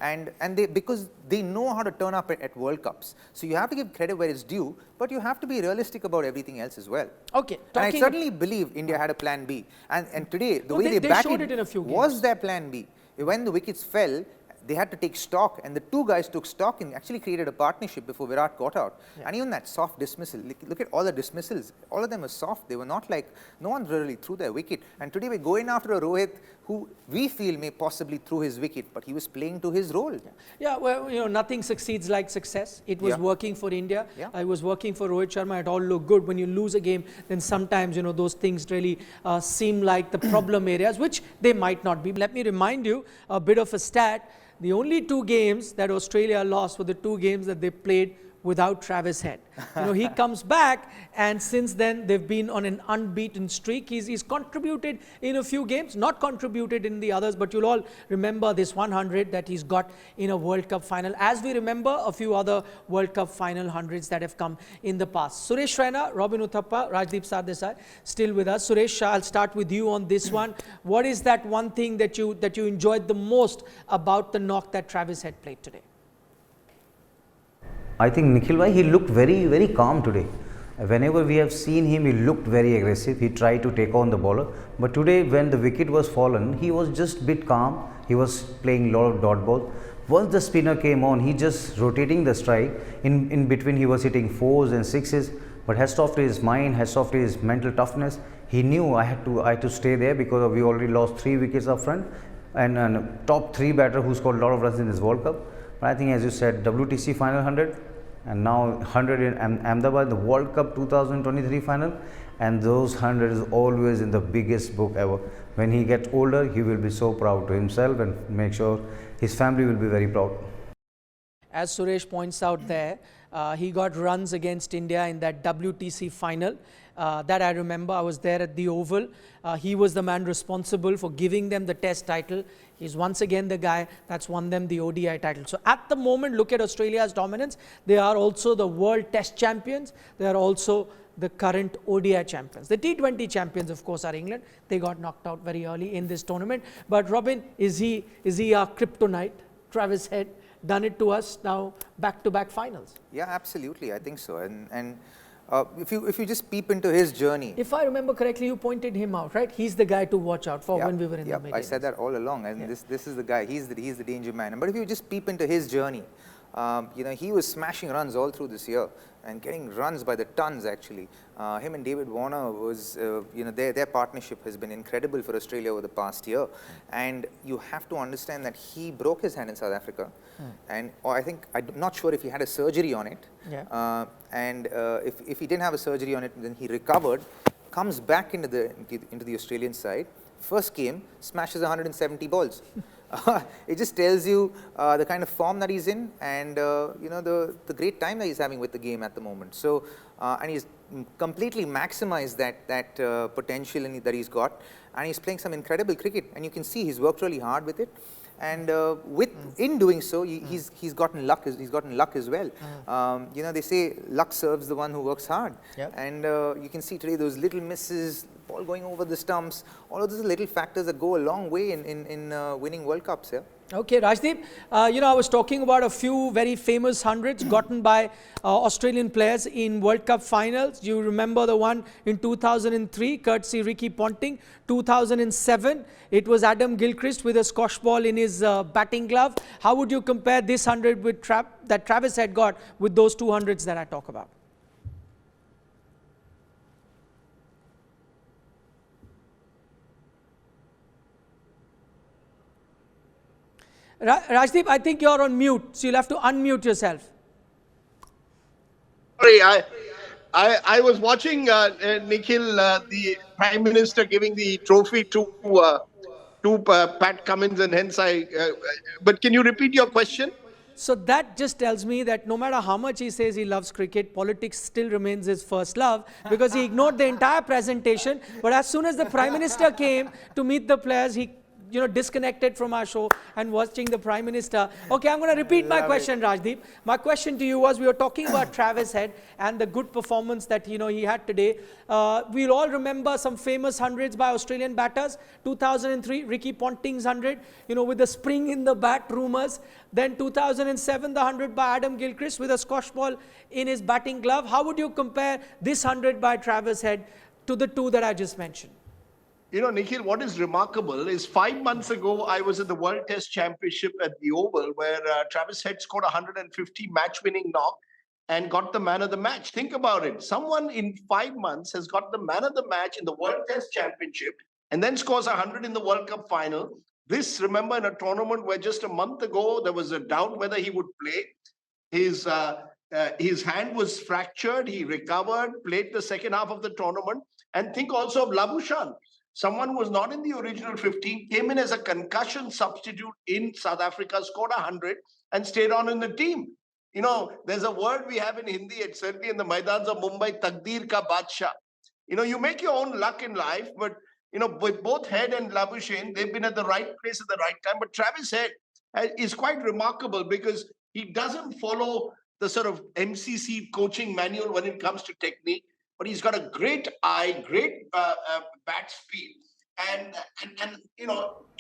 And because they know how to turn up at World Cups. So you have to give credit where it's due, but you have to be realistic about everything else as well. Okay. And I certainly believe India had a plan B. And today, the way they batted was their plan B. When the wickets fell, they had to take stock, and the two guys took stock and actually created a partnership before Virat got out. Yeah. And even that soft dismissal, look at all the dismissals, all of them were soft. They were not like, no one really threw their wicket. And today we're going after a Rohit who we feel may possibly throw his wicket, but he was playing to his role. Yeah, well, you know, nothing succeeds like success. It was working for India. It was working for Rohit Sharma. It all looked good. When you lose a game, then sometimes, you know, those things really seem like the problem areas, which they might not be. Let me remind you a bit of a stat. The only 2 games that Australia lost were the 2 games that they played without Travis Head. You know, he comes back, and since then they've been on an unbeaten streak. He's contributed in a few games, not contributed in the others, but you'll all remember this 100 that he's got in a World Cup final, as we remember a few other World Cup final hundreds that have come in the past. Suresh Raina, Robin Utthappa, Rajdeep Sardesai still with us. Suresh, I'll start with you on this one. What is that one thing that you enjoyed the most about the knock that Travis Head played today? I think Nikhil bhai, he looked very, very calm today. Whenever we have seen him, he looked very aggressive. He tried to take on the bowler. But today, when the wicket was fallen, he was just a bit calm. He was playing a lot of dot ball. Once the spinner came on, he just rotating the strike. In between, he was hitting 4s and 6s. But hats off to his mind, hats off to his mental toughness. He knew I had to stay there because we already lost 3 wickets up front and top 3 batter who scored a lot of runs in this World Cup. But I think, as you said, WTC final 100 and now 100 in Ahmedabad, the World Cup 2023 final, and those 100 is always in the biggest book ever. When he gets older, he will be so proud to himself and make sure his family will be very proud. As Suresh points out there, he got runs against India in that WTC final. That I remember, I was there at the Oval. He was the man responsible for giving them the Test title. He's once again the guy that's won them the ODI title. So at the moment, look at Australia's dominance. They are also the world Test champions. They are also the current ODI champions. The T20 champions, of course, are England. They got knocked out very early in this tournament. But Robin, is he our kryptonite? Travis Head done it to us now, back-to-back finals. Yeah, absolutely. I think so. And if you just peep into his journey. If I remember correctly, you pointed him out, right? He's the guy to watch out for when we were in the media. I said that all along, and this is the guy. He's the danger man. But if you just peep into his journey, you know, he was smashing runs all through this year and getting runs by the tons, actually. Him and David Warner was, you know, their partnership has been incredible for Australia over the past year. And you have to understand that he broke his hand in South Africa. And I'm not sure if he had a surgery on it. And if he didn't have a surgery on it, then he recovered, comes back into the Australian side. First game, smashes 170 balls. It just tells you the kind of form that he's in and you know, the great time that he's having with the game at the moment. So and he's completely maximized that potential that he's got, and he's playing some incredible cricket, and you can see he's worked really hard with it. And in doing so, he's gotten luck. He's gotten luck as well. You know, they say luck serves the one who works hard. And you can see today those little misses, ball going over the stumps. All of those little factors that go a long way in winning World Cups. Yeah. Okay, Rajdeep, you know, I was talking about a few very famous hundreds gotten by Australian players in World Cup finals. You remember the one in 2003, courtesy Ricky Ponting. 2007, it was Adam Gilchrist with a squash ball in his batting glove. How would you compare this 100 with that Travis had got with those 200s that I talk about? Rajdeep, I think you're on mute, so you'll have to unmute yourself. Sorry, I was watching Nikhil, the Prime Minister, giving the trophy to Pat Cummins, and hence but can you repeat your question? So that just tells me that no matter how much he says he loves cricket, politics still remains his first love, because he ignored the entire presentation. But as soon as the Prime Minister came to meet the players, he disconnected from our show and watching the Prime Minister. Okay, I'm going to repeat my question, Rajdeep. My question to you was, we were talking about Travis Head and the good performance that he had today. We'll all remember some famous hundreds by Australian batters. 2003, Ricky Ponting's 100, with the spring in the bat rumours. Then 2007, the 100 by Adam Gilchrist with a squash ball in his batting glove. How would you compare this 100 by Travis Head to the two that I just mentioned? Nikhil, what is remarkable is 5 months ago, I was at the World Test Championship at the Oval, where Travis Head scored 150 match-winning knock and got the man of the match. Think about it. Someone in 5 months has got the man of the match in the World Test Championship and then scores 100 in the World Cup final. This, remember, in a tournament where just a month ago, there was a doubt whether he would play. His hand was fractured. He recovered, played the second half of the tournament. And think also of Labuschagne. Someone who was not in the original 15, came in as a concussion substitute in South Africa, scored 100 and stayed on in the team. There's a word we have in Hindi, it's certainly in the Maidans of Mumbai, Takdeer ka Badshah. You make your own luck in life, but, with both Head and Labuschagne, they've been at the right place at the right time. But Travis Head is quite remarkable because he doesn't follow the sort of MCC coaching manual when it comes to technique. But he's got a great eye, great bat speed, and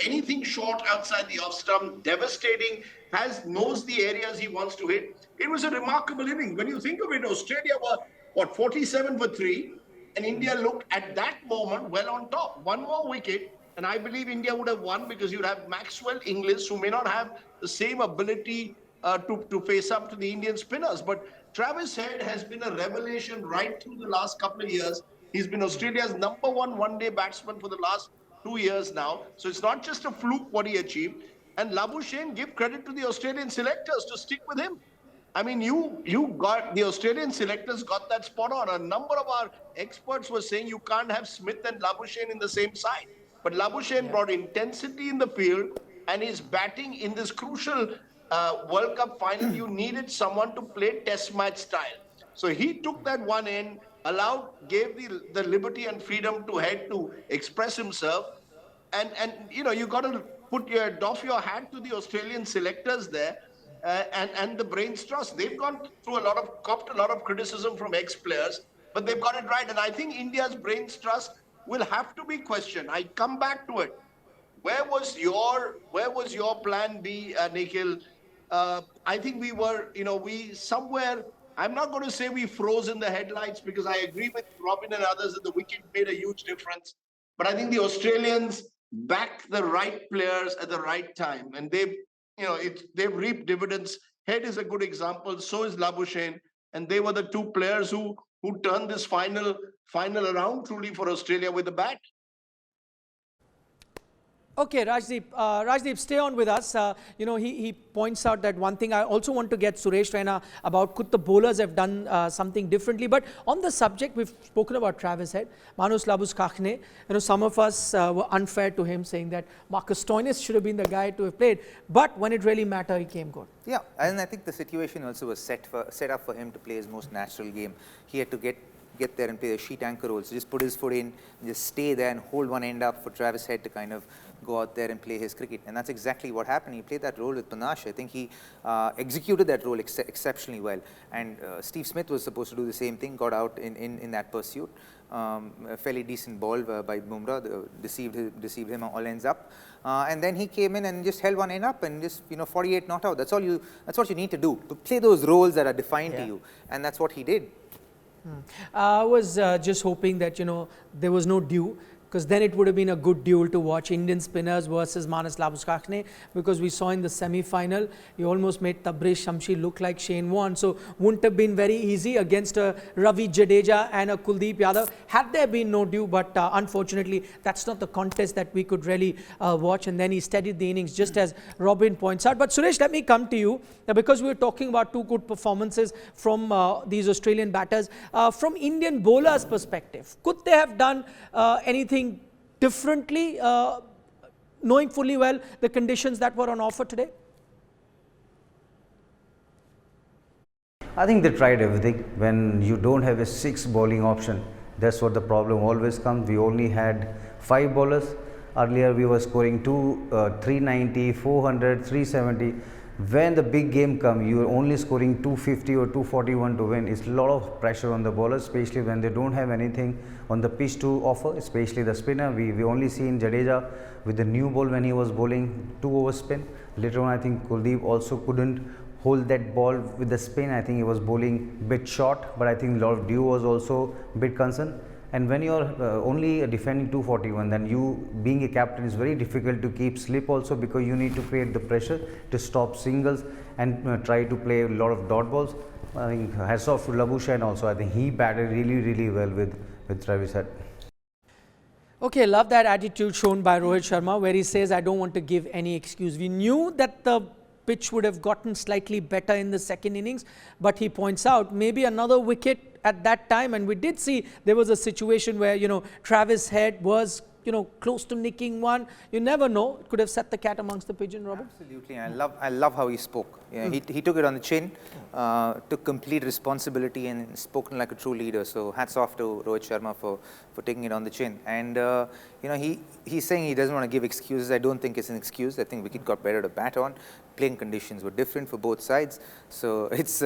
anything short outside the off stump, devastating, knows the areas he wants to hit. It was a remarkable inning. When you think of it, Australia were 47 for 3, and India looked at that moment well on top. One more wicket, and I believe India would have won, because you'd have Maxwell, Inglis, who may not have the same ability to face up to the Indian spinners. But Travis Head has been a revelation right through the last couple of years. He's been Australia's #1 one-day batsman for the last 2 years now. So it's not just a fluke what he achieved. And Labuschagne, give credit to the Australian selectors to stick with him. I mean, you got the Australian selectors got that spot on. A number of our experts were saying you can't have Smith and Labuschagne in the same side. But Labuschagne brought intensity in the field, and his batting in this crucial World Cup final, you needed someone to play test match style. So he took that one in, gave the liberty and freedom to Head to express himself. And you know, you got to doff your hat to the Australian selectors there. And the brains trust. They've gone through copped a lot of criticism from ex-players, but they've got it right. And I think India's brains trust will have to be questioned. I come back to it. Where was your plan B, Nikhil? I think we were, I'm not going to say we froze in the headlights, because I agree with Robin and others that the wicket made a huge difference. But I think the Australians backed the right players at the right time, and they've reaped dividends. Head is a good example. So is Labuschagne, and they were the two players who turned this final around truly for Australia with the bat. Okay, Rajdeep. Rajdeep, stay on with us. He points out that one thing. I also want to get Suresh Raina about could the bowlers have done something differently. But on the subject, we've spoken about Travis Head, Manus Labuschagne. Some of us were unfair to him, saying that Marcus Stoinis should have been the guy to have played. But when it really mattered, he came good. Yeah, and I think the situation also was set up for him to play his most natural game. He had to get there and play a sheet anchor role. So just put his foot in, just stay there and hold one end up for Travis Head to kind of go out there and play his cricket. And that's exactly what happened. He played that role with panache. I think he executed that role exceptionally well. And Steve Smith was supposed to do the same thing, got out in that pursuit. A fairly decent ball by Bumrah, deceived him all ends up. And then he came in and just held one end up and just 48 not out. That's what you need to do, to play those roles that are defined to you. And that's what he did. I was just hoping that, there was no due, because then it would have been a good duel to watch, Indian spinners versus Manus Labuschagne, because we saw in the semi-final, he almost made Tabriz Shamshi look like Shane Warne. So wouldn't have been very easy against a Ravi Jadeja and a Kuldeep Yadav had there been no due. But unfortunately, that's not the contest that we could really watch. And then he steadied the innings, just as Robin points out. But Suresh, let me come to you, because we were talking about two good performances from these Australian batters. From Indian bowlers' perspective, could they have done anything differently, knowing fully well the conditions that were on offer today? I think they tried everything. When you don't have a 6 bowling option, that's what the problem always comes. We only had 5 bowlers. Earlier we were scoring 390, 400, 370. When the big game comes, you are only scoring 250 or 241 to win. It's a lot of pressure on the bowlers, especially when they don't have anything on the pitch to offer, especially the spinner. We only seen Jadeja with the new ball when he was bowling 2-over spin. Later on, I think Kuldeep also couldn't hold that ball with the spin. I think he was bowling a bit short, but I think a lot of dew was also a bit concerned. And when you're only defending 241, then you being a captain is very difficult to keep slip also, because you need to create the pressure to stop singles and try to play a lot of dot balls. I think hats off to Labuschagne also. I think he batted really well with Travis Head. Okay, love that attitude shown by Rohit Sharma, where he says, I don't want to give any excuse. We knew that the pitch would have gotten slightly better in the second innings, but he points out maybe another wicket at that time, and we did see there was a situation where Travis Head was close to nicking one. You never know, it could have set the cat amongst the pigeon, Robin. Absolutely. I love how he spoke. Yeah, he took it on the chin, took complete responsibility and spoken like a true leader. So hats off to Rohit Sharma for taking it on the chin. And he's saying he doesn't want to give excuses. I don't think it's an excuse. I think wicket got better to bat on. Playing conditions were different for both sides. So it's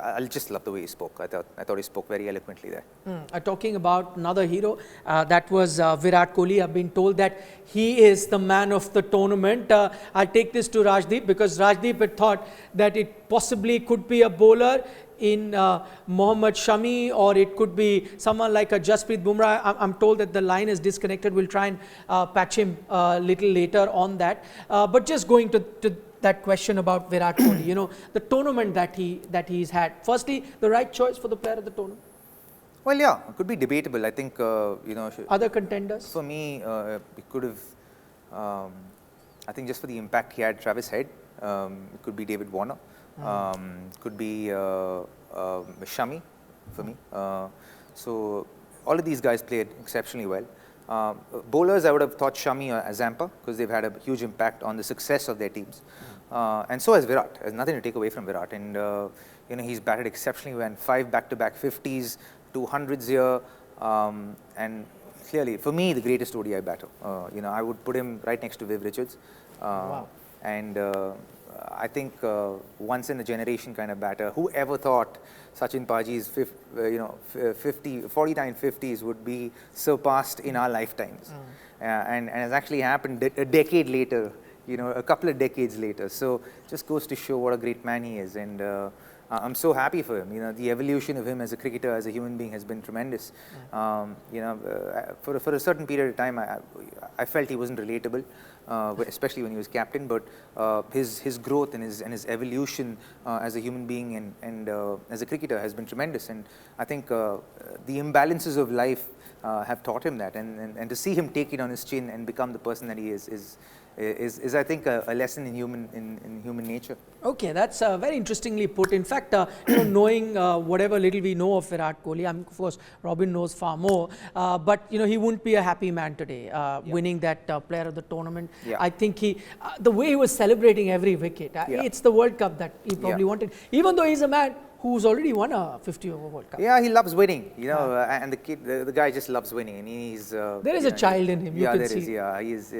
I just love the way he spoke. I thought he spoke very eloquently there. Talking about another hero, that was Virat Kohli. I've been told that he is the man of the tournament. I'll take this to Rajdeep, because Rajdeep had thought that it possibly could be a bowler in Mohammad Shami, or it could be someone like a Jasprit Bumrah. I'm told that the line is disconnected. We'll try and patch him a little later on that. But just going to that question about Virat Kohli. You know, the tournament that he's had. Firstly, the right choice for the player of the tournament. Well, yeah, it could be debatable. I think you know, other contenders. For me, it could have. I think just for the impact he had, Travis Head. It could be David Warner. Could be Shami for me. So all of these guys played exceptionally well. Bowlers, I would have thought Shami or Azampa, because they've had a huge impact on the success of their teams. And so has Virat. There's nothing to take away from Virat. And you know, he's batted exceptionally well. 5 back-to-back 50s, 200s here, and clearly, for me, the greatest ODI batter. You know, I would put him right next to Viv Richards. Wow. And I think once in a generation kind of batter. Whoever thought Sachin Paji's 49 50s would be surpassed in our lifetimes? And it's actually happened a decade later, you know, a couple of decades later. So just goes to show what a great man he is. And I'm so happy for him. You know, the evolution of him as a cricketer, as a human being, has been tremendous. You know, for a certain period of time, I felt he wasn't relatable, especially when he was captain. But his growth and his evolution as a human being and as a cricketer has been tremendous. And I think the imbalances of life have taught him that. And to see him take it on his chin and become the person that he is I think a lesson in human nature. Okay, that's very interestingly put. In fact, you know, knowing whatever little we know of Virat Kohli, of course, Robin knows far more. But you know, he wouldn't be a happy man today, winning that player of the tournament. I think the way he was celebrating every wicket, it's the World Cup that he probably wanted. Even though he's a man who's already won a 50-over World Cup. Yeah, he loves winning, you know, and the guy just loves winning, and he's. There is a child in him. You can see. He is.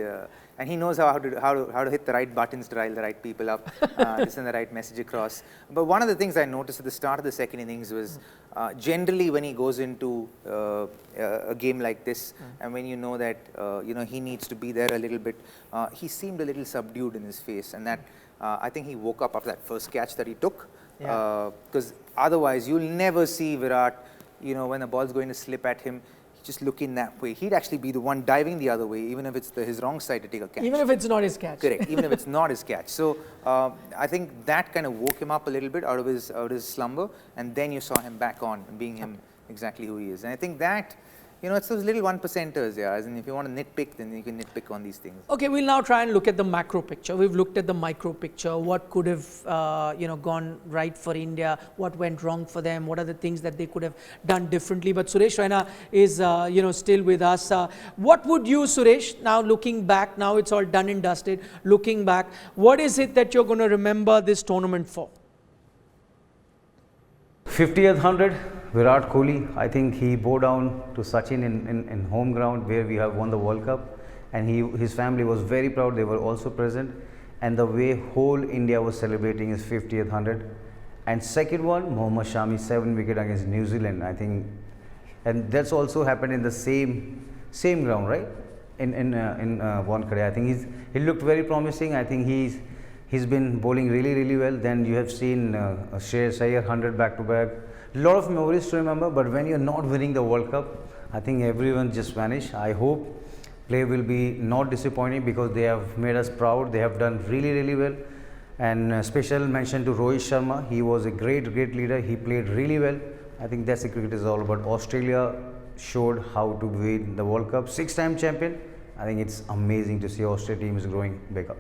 And he knows how to hit the right buttons to rile the right people up, to send the right message across. But one of the things I noticed at the start of the second innings was generally when he goes into a game like this, and when you know that you know, he needs to be there a little bit, he seemed a little subdued in his face, and that I think he woke up after that first catch that he took. Because otherwise you'll never see Virat, you know, when the ball's going to slip at him, just looking that way. He'd actually be the one diving the other way, even if it's his wrong side to take a catch. Even if it's not his catch. Correct, even if it's not his catch. So I think that kind of woke him up a little bit out of his slumber, and then you saw him back on, being him exactly who he is. And I think that, you know, it's those little 1%ers, as in if you want to nitpick, then you can nitpick on these things. Okay, we'll now try and look at the macro picture. We've looked at the micro picture. What could have, you know, gone right for India? What went wrong for them? What are the things that they could have done differently? But Suresh Raina is, you know, still with us. What would you, Suresh, now looking back, now it's all done and dusted, looking back, what is it that you're going to remember this tournament for? 50th 100, Virat Kohli. I think he bowed down to Sachin in home ground where we have won the World Cup, and his family was very proud. They were also present, and the way whole India was celebrating his 50th 100. And second one, Mohammad Shami, 7 wicket against New Zealand. I think, and that's also happened in the same ground, right? In Wankhede. I think he looked very promising. I think he's been bowling really well. Then you have seen Shreyas Iyer 100 back-to-back. A lot of memories to remember, but when you're not winning the World Cup, I think everyone just vanished. I hope play will be not disappointing, because they have made us proud. They have done really well. And special mention to Rohit Sharma. He was a great leader. He played really well. I think that's the cricket is all about. Australia showed how to win the World Cup. 6-time champion. I think it's amazing to see Australia team is growing bigger.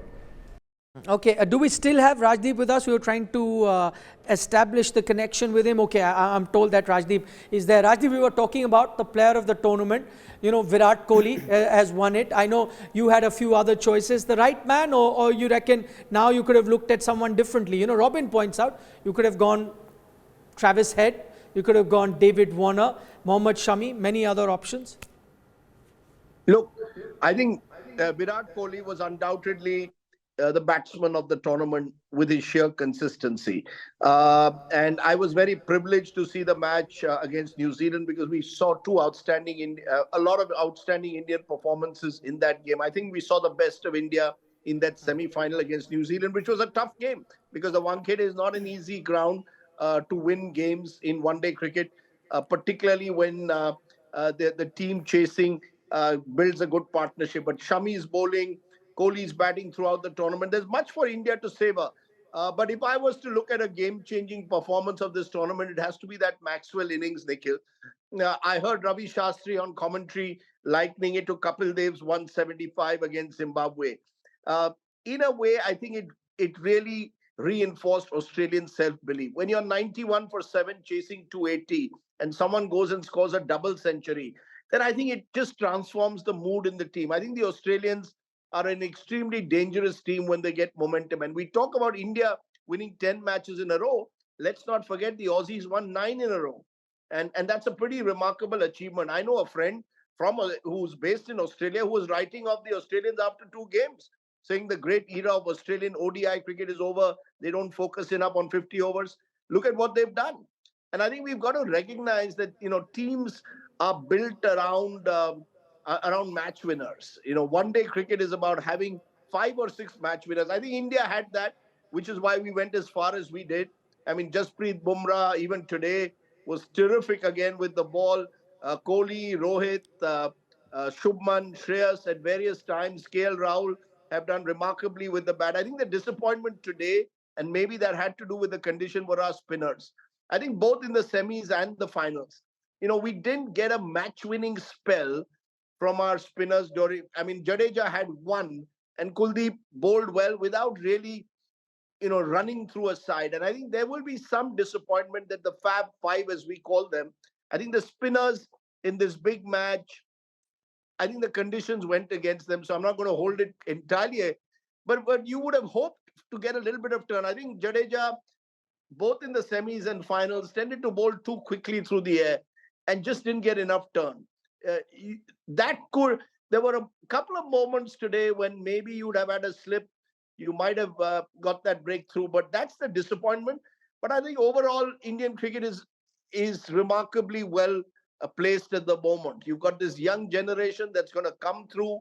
Okay, do we still have Rajdeep with us? We were trying to establish the connection with him. Okay, I'm told that Rajdeep is there. Rajdeep, we were talking about the player of the tournament. You know, Virat Kohli has won it. I know you had a few other choices. The right man, or you reckon now you could have looked at someone differently? You know, Robin points out you could have gone Travis Head, you could have gone David Warner, Mohammad Shami, many other options. Look, I think Virat Kohli was undoubtedly the batsman of the tournament with his sheer consistency. And I was very privileged to see the match against New Zealand, because we saw a lot of outstanding Indian performances in that game. I think we saw the best of India in that semi-final against New Zealand, which was a tough game, because the Wankhede is not an easy ground to win games in one-day cricket, particularly when the team chasing builds a good partnership. But Shami's bowling, Kohli's batting throughout the tournament. There's much for India to savor. But if I was to look at a game-changing performance of this tournament, it has to be that Maxwell innings, Nikhil. I heard Ravi Shastri on commentary likening it to Kapil Dev's 175 against Zimbabwe. Uh, in a way, I think it really reinforced Australian self-belief. When you're 91 for 7 chasing 280 and someone goes and scores a double century, then I think it just transforms the mood in the team. I think the Australians are an extremely dangerous team when they get momentum. And we talk about India winning 10 matches in a row. Let's not forget the Aussies won 9 in a row. And that's a pretty remarkable achievement. I know a friend who's based in Australia who was writing off the Australians after 2 games, saying the great era of Australian ODI cricket is over. They don't focus enough on 50 overs. Look at what they've done. And I think we've got to recognize that, teams are built around match winners. One day cricket is about having 5 or 6 match winners. I think India had that, which is why we went as far as we did. I mean, Jasprit Bumrah, even today, was terrific again with the ball. Kohli, Rohit, Shubman, Shreyas at various times, KL Rahul have done remarkably with the bat. I think the disappointment today, and maybe that had to do with the condition, were our spinners. I think both in the semis and the finals, we didn't get a match-winning spell from our spinners. Jadeja had 1, and Kuldeep bowled well without really, running through a side. And I think there will be some disappointment that the Fab Five, as we call them, I think the spinners in this big match, I think the conditions went against them. So I'm not going to hold it entirely. But you would have hoped to get a little bit of turn. I think Jadeja, both in the semis and finals, tended to bowl too quickly through the air and just didn't get enough turn. There were a couple of moments today when maybe you would have had a slip. You might have got that breakthrough, but that's the disappointment. But I think overall, Indian cricket is remarkably well placed at the moment. You've got this young generation that's going to come through,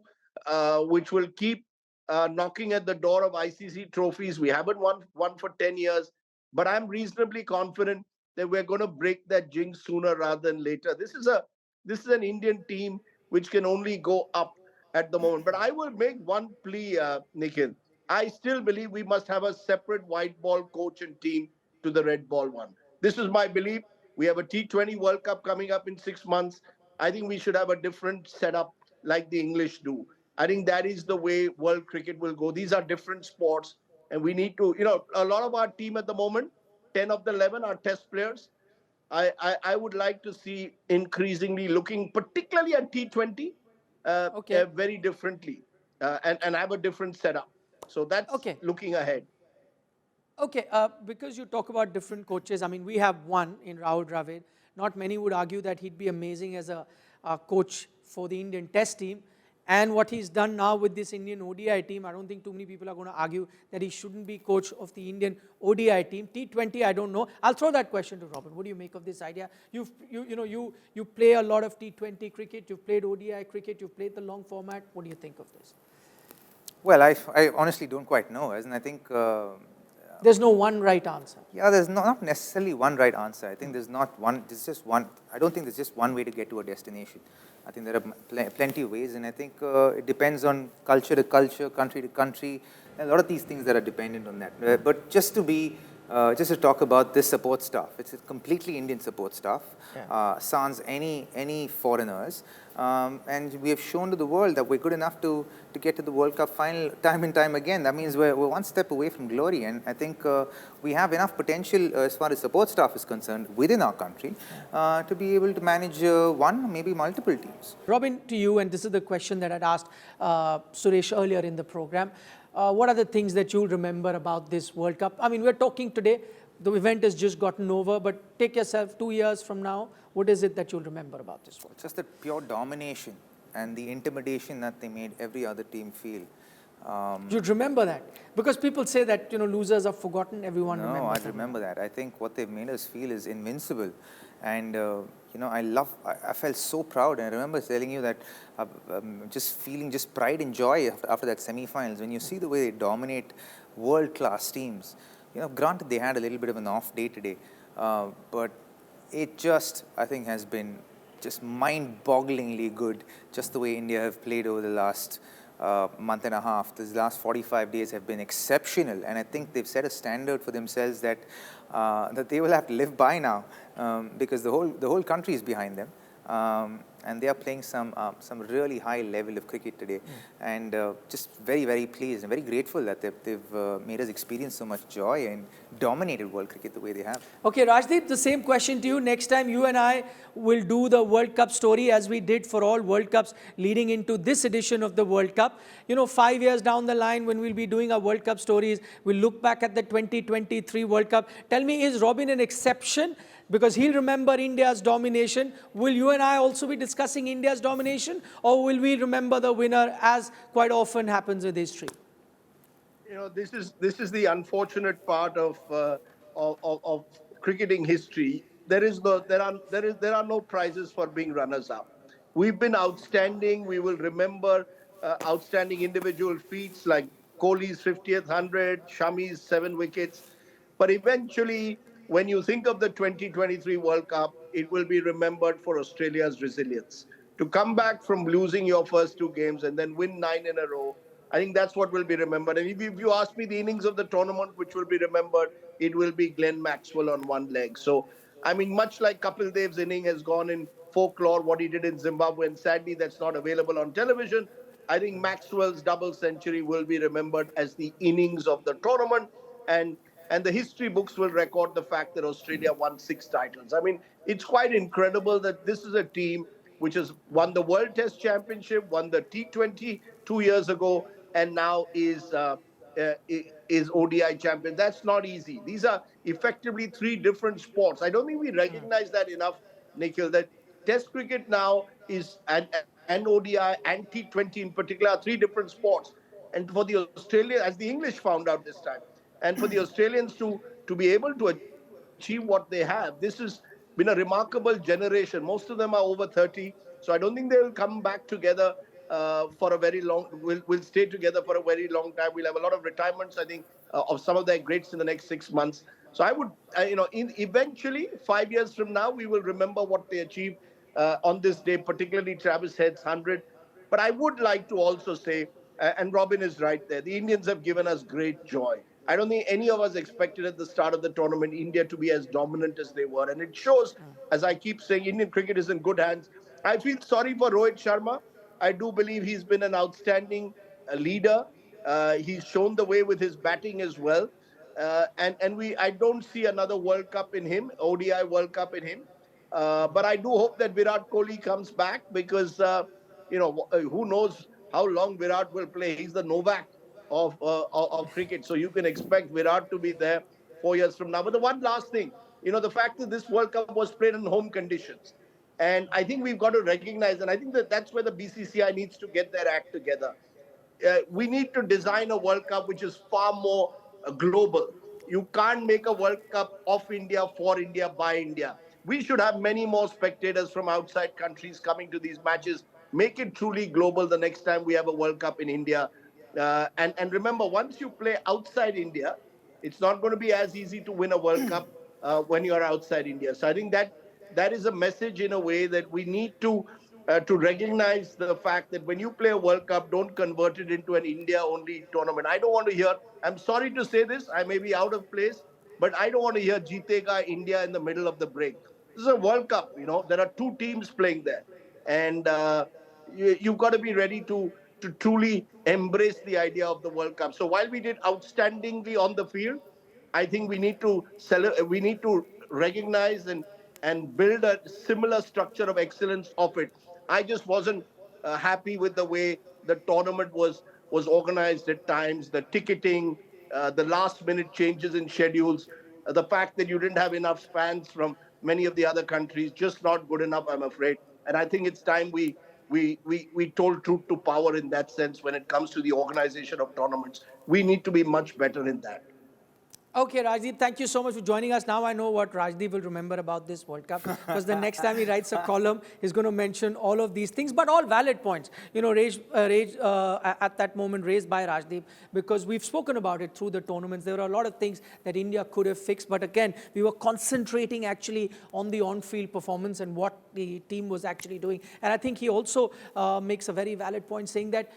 which will keep knocking at the door of ICC trophies. We haven't won for 10 years, but I'm reasonably confident that we're going to break that jinx sooner rather than later. This is an Indian team which can only go up at the moment. But I will make one plea, Nikhil. I still believe we must have a separate white ball coach and team to the red ball one. This is my belief. We have a T20 World Cup coming up in 6 months. I think we should have a different setup like the English do. I think that is the way world cricket will go. These are different sports. And we need to, a lot of our team at the moment, 10 of the 11 are test players. I would like to see increasingly looking particularly at T20 very differently and have a different setup. So that's looking ahead. Okay, because you talk about different coaches, I mean, we have one in Rahul Dravid. Not many would argue that he'd be amazing as a coach for the Indian Test team. And what he's done now with this Indian ODI team, I don't think too many people are going to argue that he shouldn't be coach of the Indian ODI team. T20, I don't know. I'll throw that question to Robin. What do you make of this idea? You play a lot of T20 cricket. You've played ODI cricket. You've played the long format. What do you think of this? Well, I honestly don't quite know, and I think there's no one right answer. Yeah, there's not necessarily one right answer. I think there's not one. There's just one. I don't think there's just one way to get to a destination. I think there are plenty of ways, and I think it depends on culture to culture, country to country. A lot of these things that are dependent on that. But just to talk about this support staff, it's a completely Indian support staff. Sans any foreigners, and we have shown to the world that we're good enough to get to the World Cup final time and time again. That means we're one step away from glory, and I think we have enough potential as far as support staff is concerned within our country to be able to manage one, maybe multiple teams. Robin, to you, and this is the question that I'd asked Suresh earlier in the program. What are the things that you'll remember about this World Cup? I mean, we're talking today, the event has just gotten over, but take yourself 2 years from now, what is it that you'll remember about this World Cup? Just the pure domination and the intimidation that they made every other team feel. You'd remember that? Because people say that, losers are forgotten, everyone remembers. No, I remember that. I think what they've made us feel is invincible. And, I felt so proud. And I remember telling you that just feeling just pride and joy after that semi-finals. When you see the way they dominate world-class teams, granted they had a little bit of an off day today, but it just, I think, has been just mind-bogglingly good, just the way India have played over the last month and a half. These last 45 days have been exceptional, and I think they've set a standard for themselves that that they will have to live by now, because the whole country is behind them. And they are playing some really high level of cricket today, and just very pleased and very grateful that they've made us experience so much joy and dominated world cricket the way they have. Okay, Rajdeep, the same question to you. Next time you and I will do the World Cup story as we did for all World Cups leading into this edition of the World Cup. You know, 5 years down the line when we'll be doing our World Cup stories, we'll look back at the 2023 World Cup. Tell me, is Robin an exception? Because he'll remember India's domination. Will you and I also be discussing India's domination, or will we remember the winner, as quite often happens with history? You know, this is the unfortunate part of cricketing history. There are no prizes for being runners up. We've been outstanding. We will remember outstanding individual feats like Kohli's 50th 100, Shami's 7 wickets. But eventually, when you think of the 2023 World Cup, it will be remembered for Australia's resilience. To come back from losing your first 2 games and then win 9 in a row, I think that's what will be remembered. And if you ask me the innings of the tournament which will be remembered, it will be Glenn Maxwell on one leg. So, I mean, much like Kapil Dev's inning has gone in folklore, what he did in Zimbabwe, and sadly that's not available on television, I think Maxwell's double century will be remembered as the innings of the tournament. And the history books will record the fact that Australia won 6 titles. I mean, it's quite incredible that this is a team which has won the World Test Championship, won the T20 2 years ago, and now is ODI champion. That's not easy. These are effectively 3 different sports. I don't think we recognize that enough, Nikhil, that Test cricket now is, and ODI and T20 in particular, are 3 different sports. And for the Australia, as the English found out this time, and for the Australians to be able to achieve what they have, this has been a remarkable generation. Most of them are over 30, so I don't think they will come back together for a very long. Will stay together for a very long time. We'll have a lot of retirements, I think, of some of their greats in the next 6 months. So I would, eventually 5 years from now, we will remember what they achieved on this day, particularly Travis Head's 100. But I would like to also say, and Robin is right there, the Indians have given us great joy. I don't think any of us expected at the start of the tournament India to be as dominant as they were. And it shows, as I keep saying, Indian cricket is in good hands. I feel sorry for Rohit Sharma. I do believe he's been an outstanding leader. He's shown the way with his batting as well. I don't see another World Cup in him, ODI World Cup in him. But I do hope that Virat Kohli comes back because, who knows how long Virat will play. He's the Novak of cricket. So you can expect Virat to be there 4 years from now. But the one last thing, the fact that this World Cup was played in home conditions. And I think we've got to recognize, and I think that's where the BCCI needs to get their act together. We need to design a World Cup which is far more global. You can't make a World Cup of India, for India, by India. We should have many more spectators from outside countries coming to these matches. Make it truly global the next time we have a World Cup in India. And remember, once you play outside India, it's not going to be as easy to win a World Cup when you are outside India. So I think that is a message in a way that we need to recognize the fact that when you play a World Cup, don't convert it into an India-only tournament. I don't want to hear, I'm sorry to say this, I may be out of place, but I don't want to hear Jeetega India in the middle of the break. This is a World Cup, there are 2 teams playing there. And you've got to be ready to truly embrace the idea of the World Cup. So while we did outstandingly on the field, I think we need to recognize and build a similar structure of excellence of it. I just wasn't happy with the way the tournament was organized at times, the ticketing, the last minute changes in schedules, the fact that you didn't have enough fans from many of the other countries, just not good enough, I'm afraid. And I think it's time we told truth to power in that sense when it comes to the organization of tournaments. We need to be much better in that. Okay, Rajdeep, thank you so much for joining us. Now I know what Rajdeep will remember about this World Cup, because the next time he writes a column, he's going to mention all of these things, but all valid points. You know, at that moment raised by Rajdeep, because we've spoken about it through the tournaments. There were a lot of things that India could have fixed, but again, we were concentrating actually on the on-field performance and what the team was actually doing. And I think he also makes a very valid point, saying that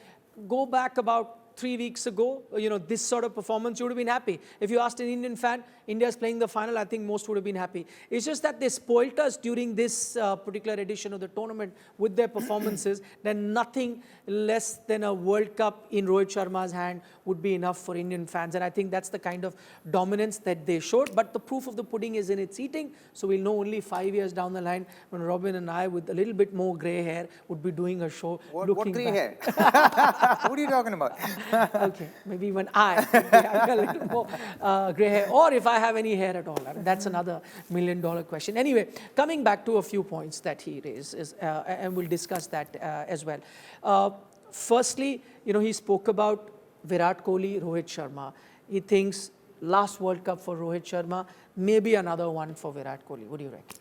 go back about 3 weeks ago, you know, this sort of performance, you would have been happy. If you asked an Indian fan, India's playing the final, I think most would have been happy. It's just that they spoilt us during this particular edition of the tournament with their performances. Then nothing less than a World Cup in Rohit Sharma's hand would be enough for Indian fans. And I think that's the kind of dominance that they showed. But the proof of the pudding is in its eating. So we'll know only 5 years down the line when Robin and I, with a little bit more grey hair, would be doing a show. What grey hair? What are you talking about? Okay, maybe when I have a little more grey hair, or if I have any hair at all. I mean, that's another $1 million question. Anyway, coming back to a few points that he raised, and we'll discuss that as well. Firstly, you know, he spoke about Virat Kohli, Rohit Sharma. He thinks last World Cup for Rohit Sharma, maybe another one for Virat Kohli. What do you reckon?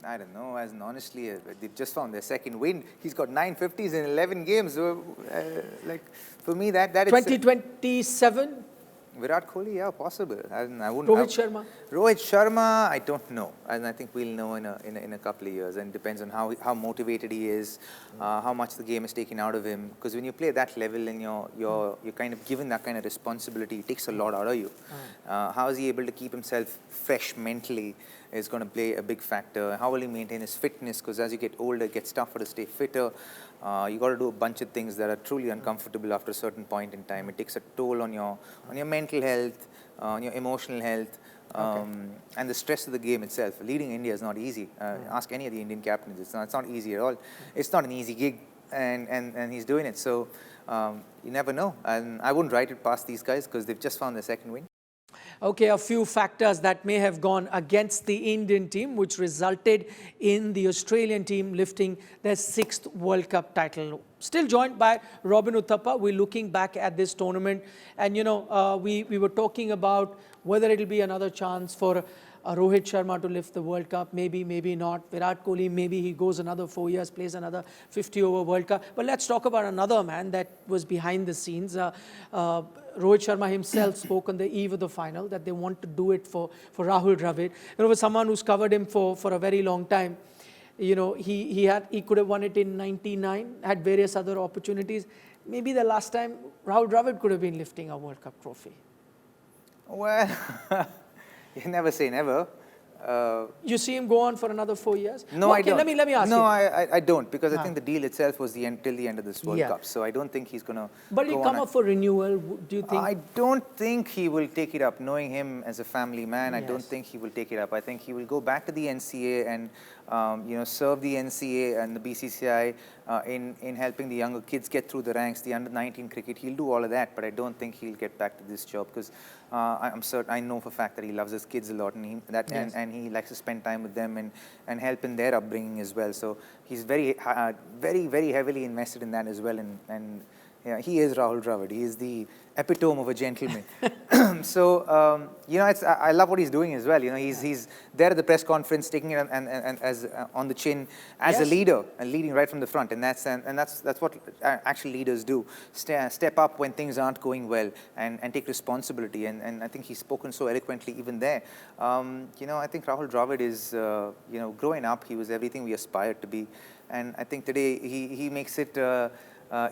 I don't know, as in honestly, they've just found their second win. He's got 9 50s in 11 games. So, like, for me, that is... 2027? Virat Kohli, yeah, possible. I wouldn't... Rohit Sharma? Rohit Sharma, I don't know. And I think we'll know in a couple of years. And it depends on how motivated he is, how much the game is taken out of him. Because when you play that level and you're kind of given that kind of responsibility, it takes a lot out of you. How is he able to keep himself fresh mentally is going to play a big factor. How will he maintain his fitness? Because as you get older, it gets tougher to stay fitter. You got to do a bunch of things that are truly uncomfortable after a certain point in time. It takes a toll on your mental health, on your emotional health, and the stress of the game itself. Leading India is not easy. Ask any of the Indian captains. It's not easy at all. It's not an easy gig, and he's doing it. So you never know. And I wouldn't write it past these guys because they've just found their second win. Okay, a few factors that may have gone against the Indian team, which resulted in the Australian team lifting their 6th World Cup title. Still joined by Robin Utthappa. We're looking back at this tournament, and you know, we were talking about whether it'll be another chance for Rohit Sharma to lift the World Cup, maybe, maybe not. Virat Kohli, maybe he goes another 4 years, plays another 50-over World Cup. But let's talk about another man that was behind the scenes. Rohit Sharma himself spoke on the eve of the final that they want to do it for Rahul Dravid. You know, for someone who's covered him for a very long time, you know, he could have won it in '99, had various other opportunities. Maybe the last time Rahul Dravid could have been lifting a World Cup trophy. Well, you never say never. You see him go on for another 4 years? No, I don't. Let me ask you. No, I don't, because I think the deal itself was till the end of this World Cup. So I don't think he's going to. But he'll come up for renewal, do you think? I don't think he will take it up. Knowing him as a family man, I don't think he will take it up. I think he will go back to the NCA and you know, serve the NCA and the BCCI in helping the younger kids get through the ranks, the under-19 cricket. He'll do all of that, but I don't think he'll get back to this job because I'm certain, I know for a fact that he loves his kids a lot, and he likes to spend time with them and help in their upbringing as well. So he's very heavily invested in that as well. And yeah, he is Rahul Dravid. He is the epitome of a gentleman. So you know, I love what he's doing as well. You know, he's there at the press conference, taking it as on the chin as a leader and leading right from the front. And that's what actual leaders do: step up when things aren't going well and take responsibility. And I think he's spoken so eloquently even there. You know, I think Rahul Dravid is you know, growing up, he was everything we aspired to be, and I think today he makes it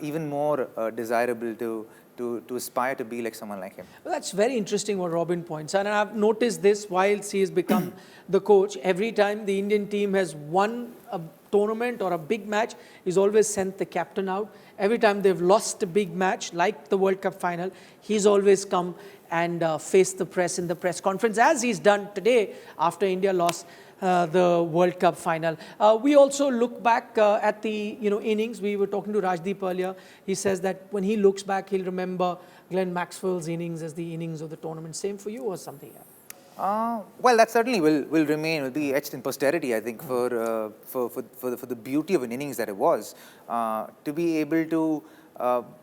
even more desirable to aspire to be like someone like him. Well, that's very interesting what Robin points out, and I've noticed this whilst he has become the coach. Every time the Indian team has won a tournament or a big match, he's always sent the captain out. Every time they've lost a big match, like the World Cup final, he's always come and faced the press in the press conference, as he's done today after India lost the World Cup final. We also look back at the innings. We were talking to Rajdeep earlier. He says that when he looks back, he'll remember Glenn Maxwell's innings as the innings of the tournament. Same for you or something else? Well, that certainly will remain, will be etched in posterity, I think, for the beauty of an innings that it was. To be able to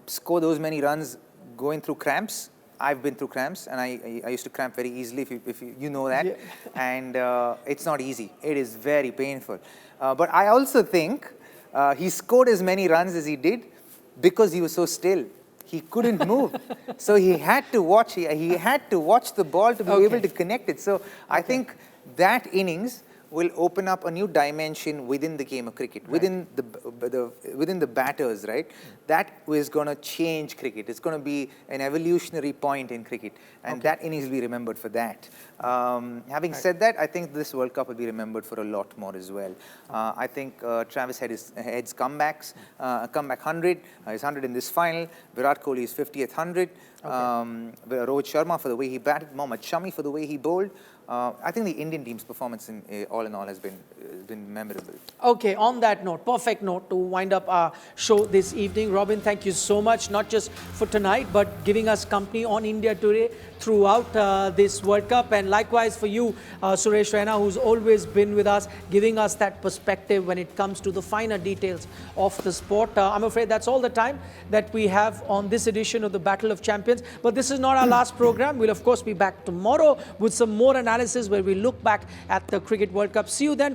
score those many runs going through cramps, I've been through cramps, and I used to cramp very easily, if you know that. Yeah. And it's not easy. It is very painful. But I also think he scored as many runs as he did because he was so still. He couldn't move. So he had to watch. He had to watch the ball to be able to connect it. So I think that innings will open up a new dimension within the game of cricket, within the batters, right? That is going to change cricket. It's going to be an evolutionary point in cricket, and that innings will be remembered for that. Having said that, I think this World Cup will be remembered for a lot more as well. I think Travis had his comebacks, comeback 100, his 100 in this final. Virat Kohli's 50th 100. Rohit Sharma for the way he batted, Mohammad Shami for the way he bowled. I think the Indian team's performance in all has been memorable. Okay, on that note, perfect note to wind up our show this evening. Robin, thank you so much, not just for tonight, but giving us company on India today throughout this World Cup. And likewise for you, Suresh Raina, who's always been with us, giving us that perspective when it comes to the finer details of the sport. I'm afraid that's all the time that we have on this edition of the Battle of Champions. But this is not our last program. We'll, of course, be back tomorrow with some more analysis where we look back at the Cricket World Cup. See you then.